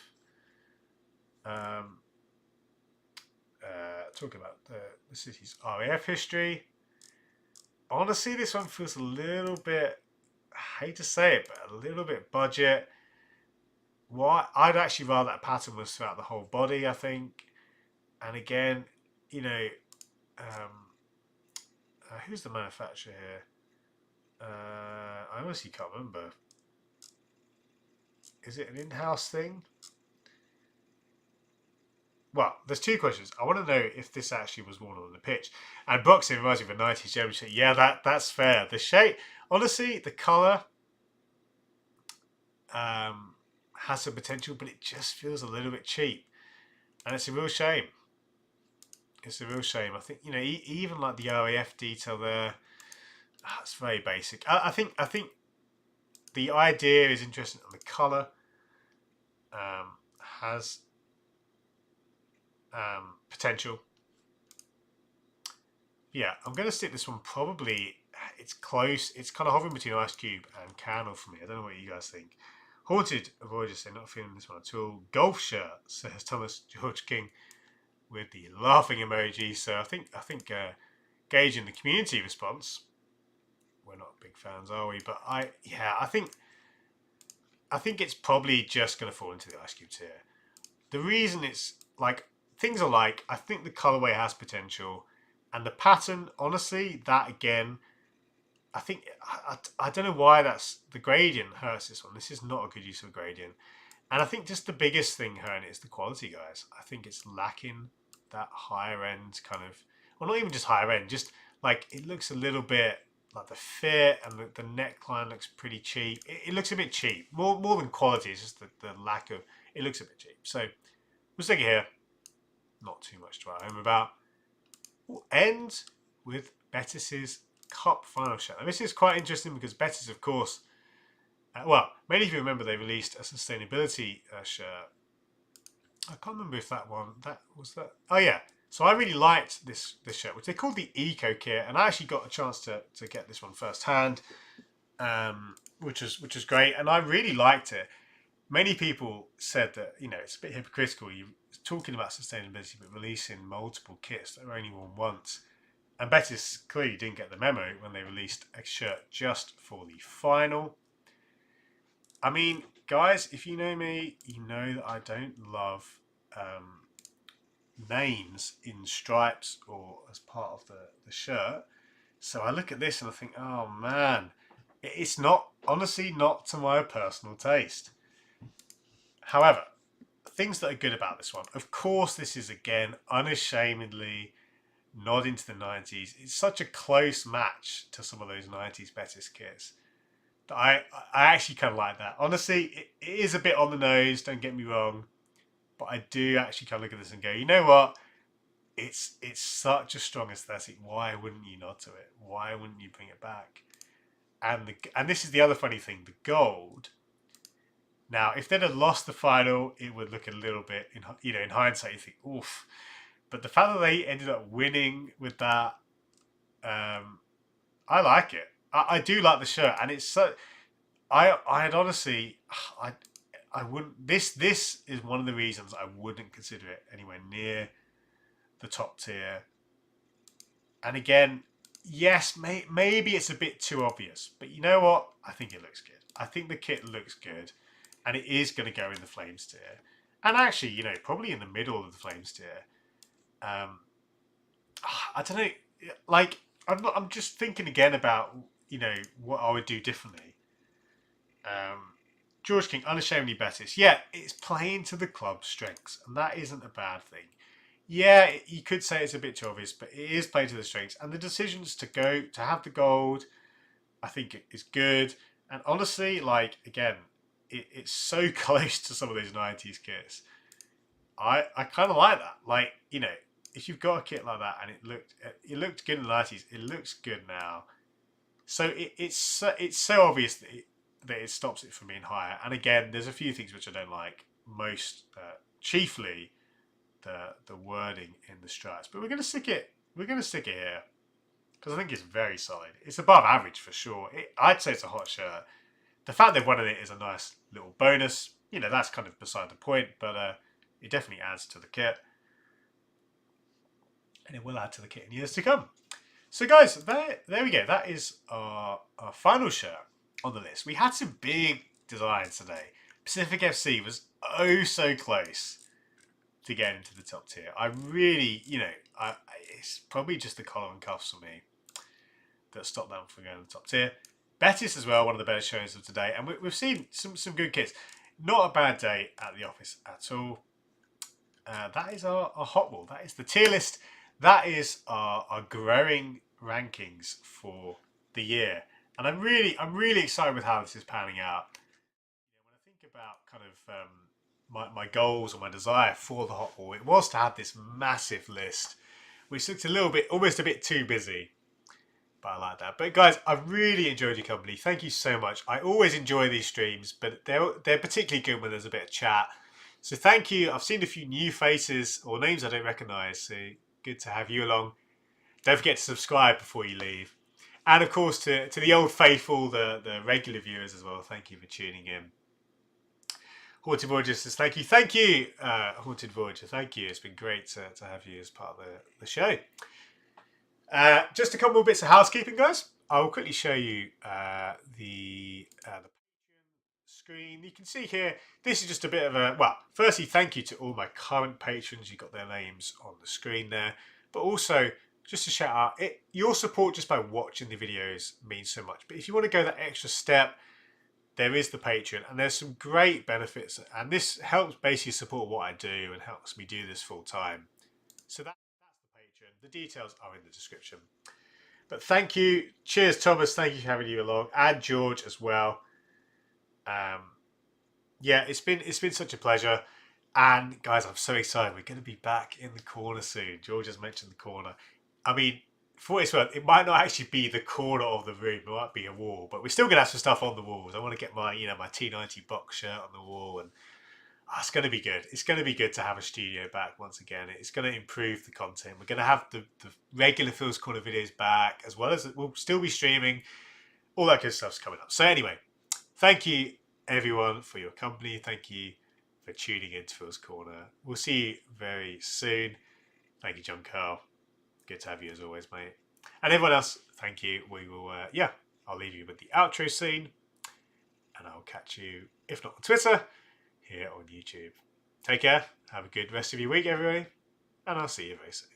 Talking about the city's RAF history. Honestly, this one feels a little bit, I hate to say it, but a little bit budget. I'd actually rather that pattern was throughout the whole body, I think. And again, who's the manufacturer here? I honestly can't remember. Is it an in-house thing? Well, there's two questions. I want to know if this actually was worn on the pitch. And boxing reminds me of a 90s championship. Yeah, that's fair. The shape, honestly, the colour has some potential, but it just feels a little bit cheap. And it's a real shame. It's a real shame. I think, even like the RAF detail there, it's very basic. I think the idea is interesting, and the colour has potential. Yeah, I'm going to stick this one probably... It's close. It's kind of hovering between Ice Cube and Candle for me. I don't know what you guys think. Haunted Voyager say not feeling this one at all. Golf shirt, says Thomas George King with the laughing emoji. So I think gauging the community response, we're not big fans, are we? But I think it's probably just going to fall into the Ice Cube tier. The reason it's like things are like, I think the colorway has potential, and the pattern, honestly, that again, I think I don't know why that's the gradient hurts this one. This is not a good use of a gradient. And I think just the biggest thing hurting it is the quality, guys. I think it's lacking that higher end kind of, well, not even just higher end, just like it looks a little bit like the fit and the neckline looks pretty cheap. It looks a bit cheap, more than quality. It's just the lack of. It looks a bit cheap. So we'll stick it here. Not too much to write home about. We'll end with Betis's Cup final shirt. Now, this is quite interesting because Betis, of course, well, many of you remember they released a sustainability shirt. I can't remember if that one, that was that. Oh yeah. So I really liked this shirt, which they called the Eco Kit, and I actually got a chance to get this one firsthand, which was great, and I really liked it. Many people said that it's a bit hypocritical. You're talking about sustainability, but releasing multiple kits that are only worn once. And Betis clearly didn't get the memo when they released a shirt just for the final. I mean, guys, if you know me, you know that I don't love names in stripes or as part of the shirt. So I look at this and I think, oh man, it's not, honestly, not to my personal taste. However, things that are good about this one, of course, this is again unashamedly nodding to the 90s. It's such a close match to some of those 90s Betis kits. I actually kind of like that. Honestly, it is a bit on the nose, don't get me wrong. But I do actually kind of look at this and go, you know what? It's such a strong aesthetic. Why wouldn't you nod to it? Why wouldn't you bring it back? And this is the other funny thing, the gold. Now, if they'd have lost the final, it would look a little bit, in hindsight, you think, oof. But the fact that they ended up winning with that, I like it. I do like the shirt, and it's so. I'd honestly, I wouldn't. This is one of the reasons I wouldn't consider it anywhere near the top tier. And again, yes, maybe it's a bit too obvious, but you know what? I think it looks good. I think the kit looks good, and it is going to go in the Flames tier, and actually, probably in the middle of the Flames tier. I don't know. Like, I'm just thinking again about what I would do differently. George King, unashamedly Betis. Yeah, it's playing to the club's strengths, and that isn't a bad thing. Yeah, you could say it's a bit too obvious, but it is playing to the strengths. And the decisions to have the gold, I think is good. And honestly, like, again, it's so close to some of those 90s kits. I kind of like that. Like, if you've got a kit like that and it looked good in the 90s, it looks good now. So it's so obvious that it stops it from being higher. And again, there's a few things which I don't like. Most, chiefly, the wording in the stripes. But we're going to stick it here because I think it's very solid. It's above average for sure. I'd say it's a hot shirt. The fact they've won it is a nice little bonus. That's kind of beside the point, but it definitely adds to the kit. And it will add to the kit in years to come. So guys, there we go. That is our final shirt on the list. We had some big designs today. Pacific FC was oh so close to get into the top tier. I really, it's probably just the collar and cuffs for me that stopped them from going to the top tier. Betis as well, one of the better shows of today. And we've seen some good kits. Not a bad day at the office at all. That is our hot wall. That is the tier list. That is our growing rankings for the year. And I'm really excited with how this is panning out. When I think about kind of my goals or my desire for the hot wall, it was to have this massive list, which looked almost a bit too busy. But I like that. But guys, I've really enjoyed your company. Thank you so much. I always enjoy these streams, but they're particularly good when there's a bit of chat. So thank you. I've seen a few new faces or names I don't recognise. So good to have you along. Don't forget to subscribe before you leave. And of course to the old faithful, the regular viewers as well. Thank you for tuning in. Haunted Voyager says thank you. Thank you, Haunted Voyager. Thank you. It's been great to have you as part of the show. Just a couple more bits of housekeeping, guys. I will quickly show you the screen. You can see here, this is just a bit of a, well, firstly, thank you to all my current patrons. You've got their names on the screen there. But also, just a shout out. Your support just by watching the videos means so much. But if you want to go that extra step, there is the Patreon, and there's some great benefits. And this helps basically support what I do and helps me do this full time. So that's the Patreon. The details are in the description. But thank you. Cheers, Thomas. Thank you for having you along. And George as well. Yeah, it's been such a pleasure. And guys, I'm so excited. We're going to be back in the corner soon. George has mentioned the corner. I mean, for what it's worth, it might not actually be the corner of the room. It might be a wall, but we're still going to have some stuff on the walls. I want to get my, my T90 box shirt on the wall, and it's going to be good. It's going to be good to have a studio back once again. It's going to improve the content. We're going to have the regular Phil's Corner videos back, as well as we'll still be streaming. All that good stuff's coming up. So anyway, thank you everyone for your company. Thank you for tuning in to Phil's Corner. We'll see you very soon. Thank you, John Carl. Good to have you as always, mate. And everyone else, thank you. We will, I'll leave you with the outro scene. And I'll catch you, if not on Twitter, here on YouTube. Take care. Have a good rest of your week, everybody. And I'll see you very soon.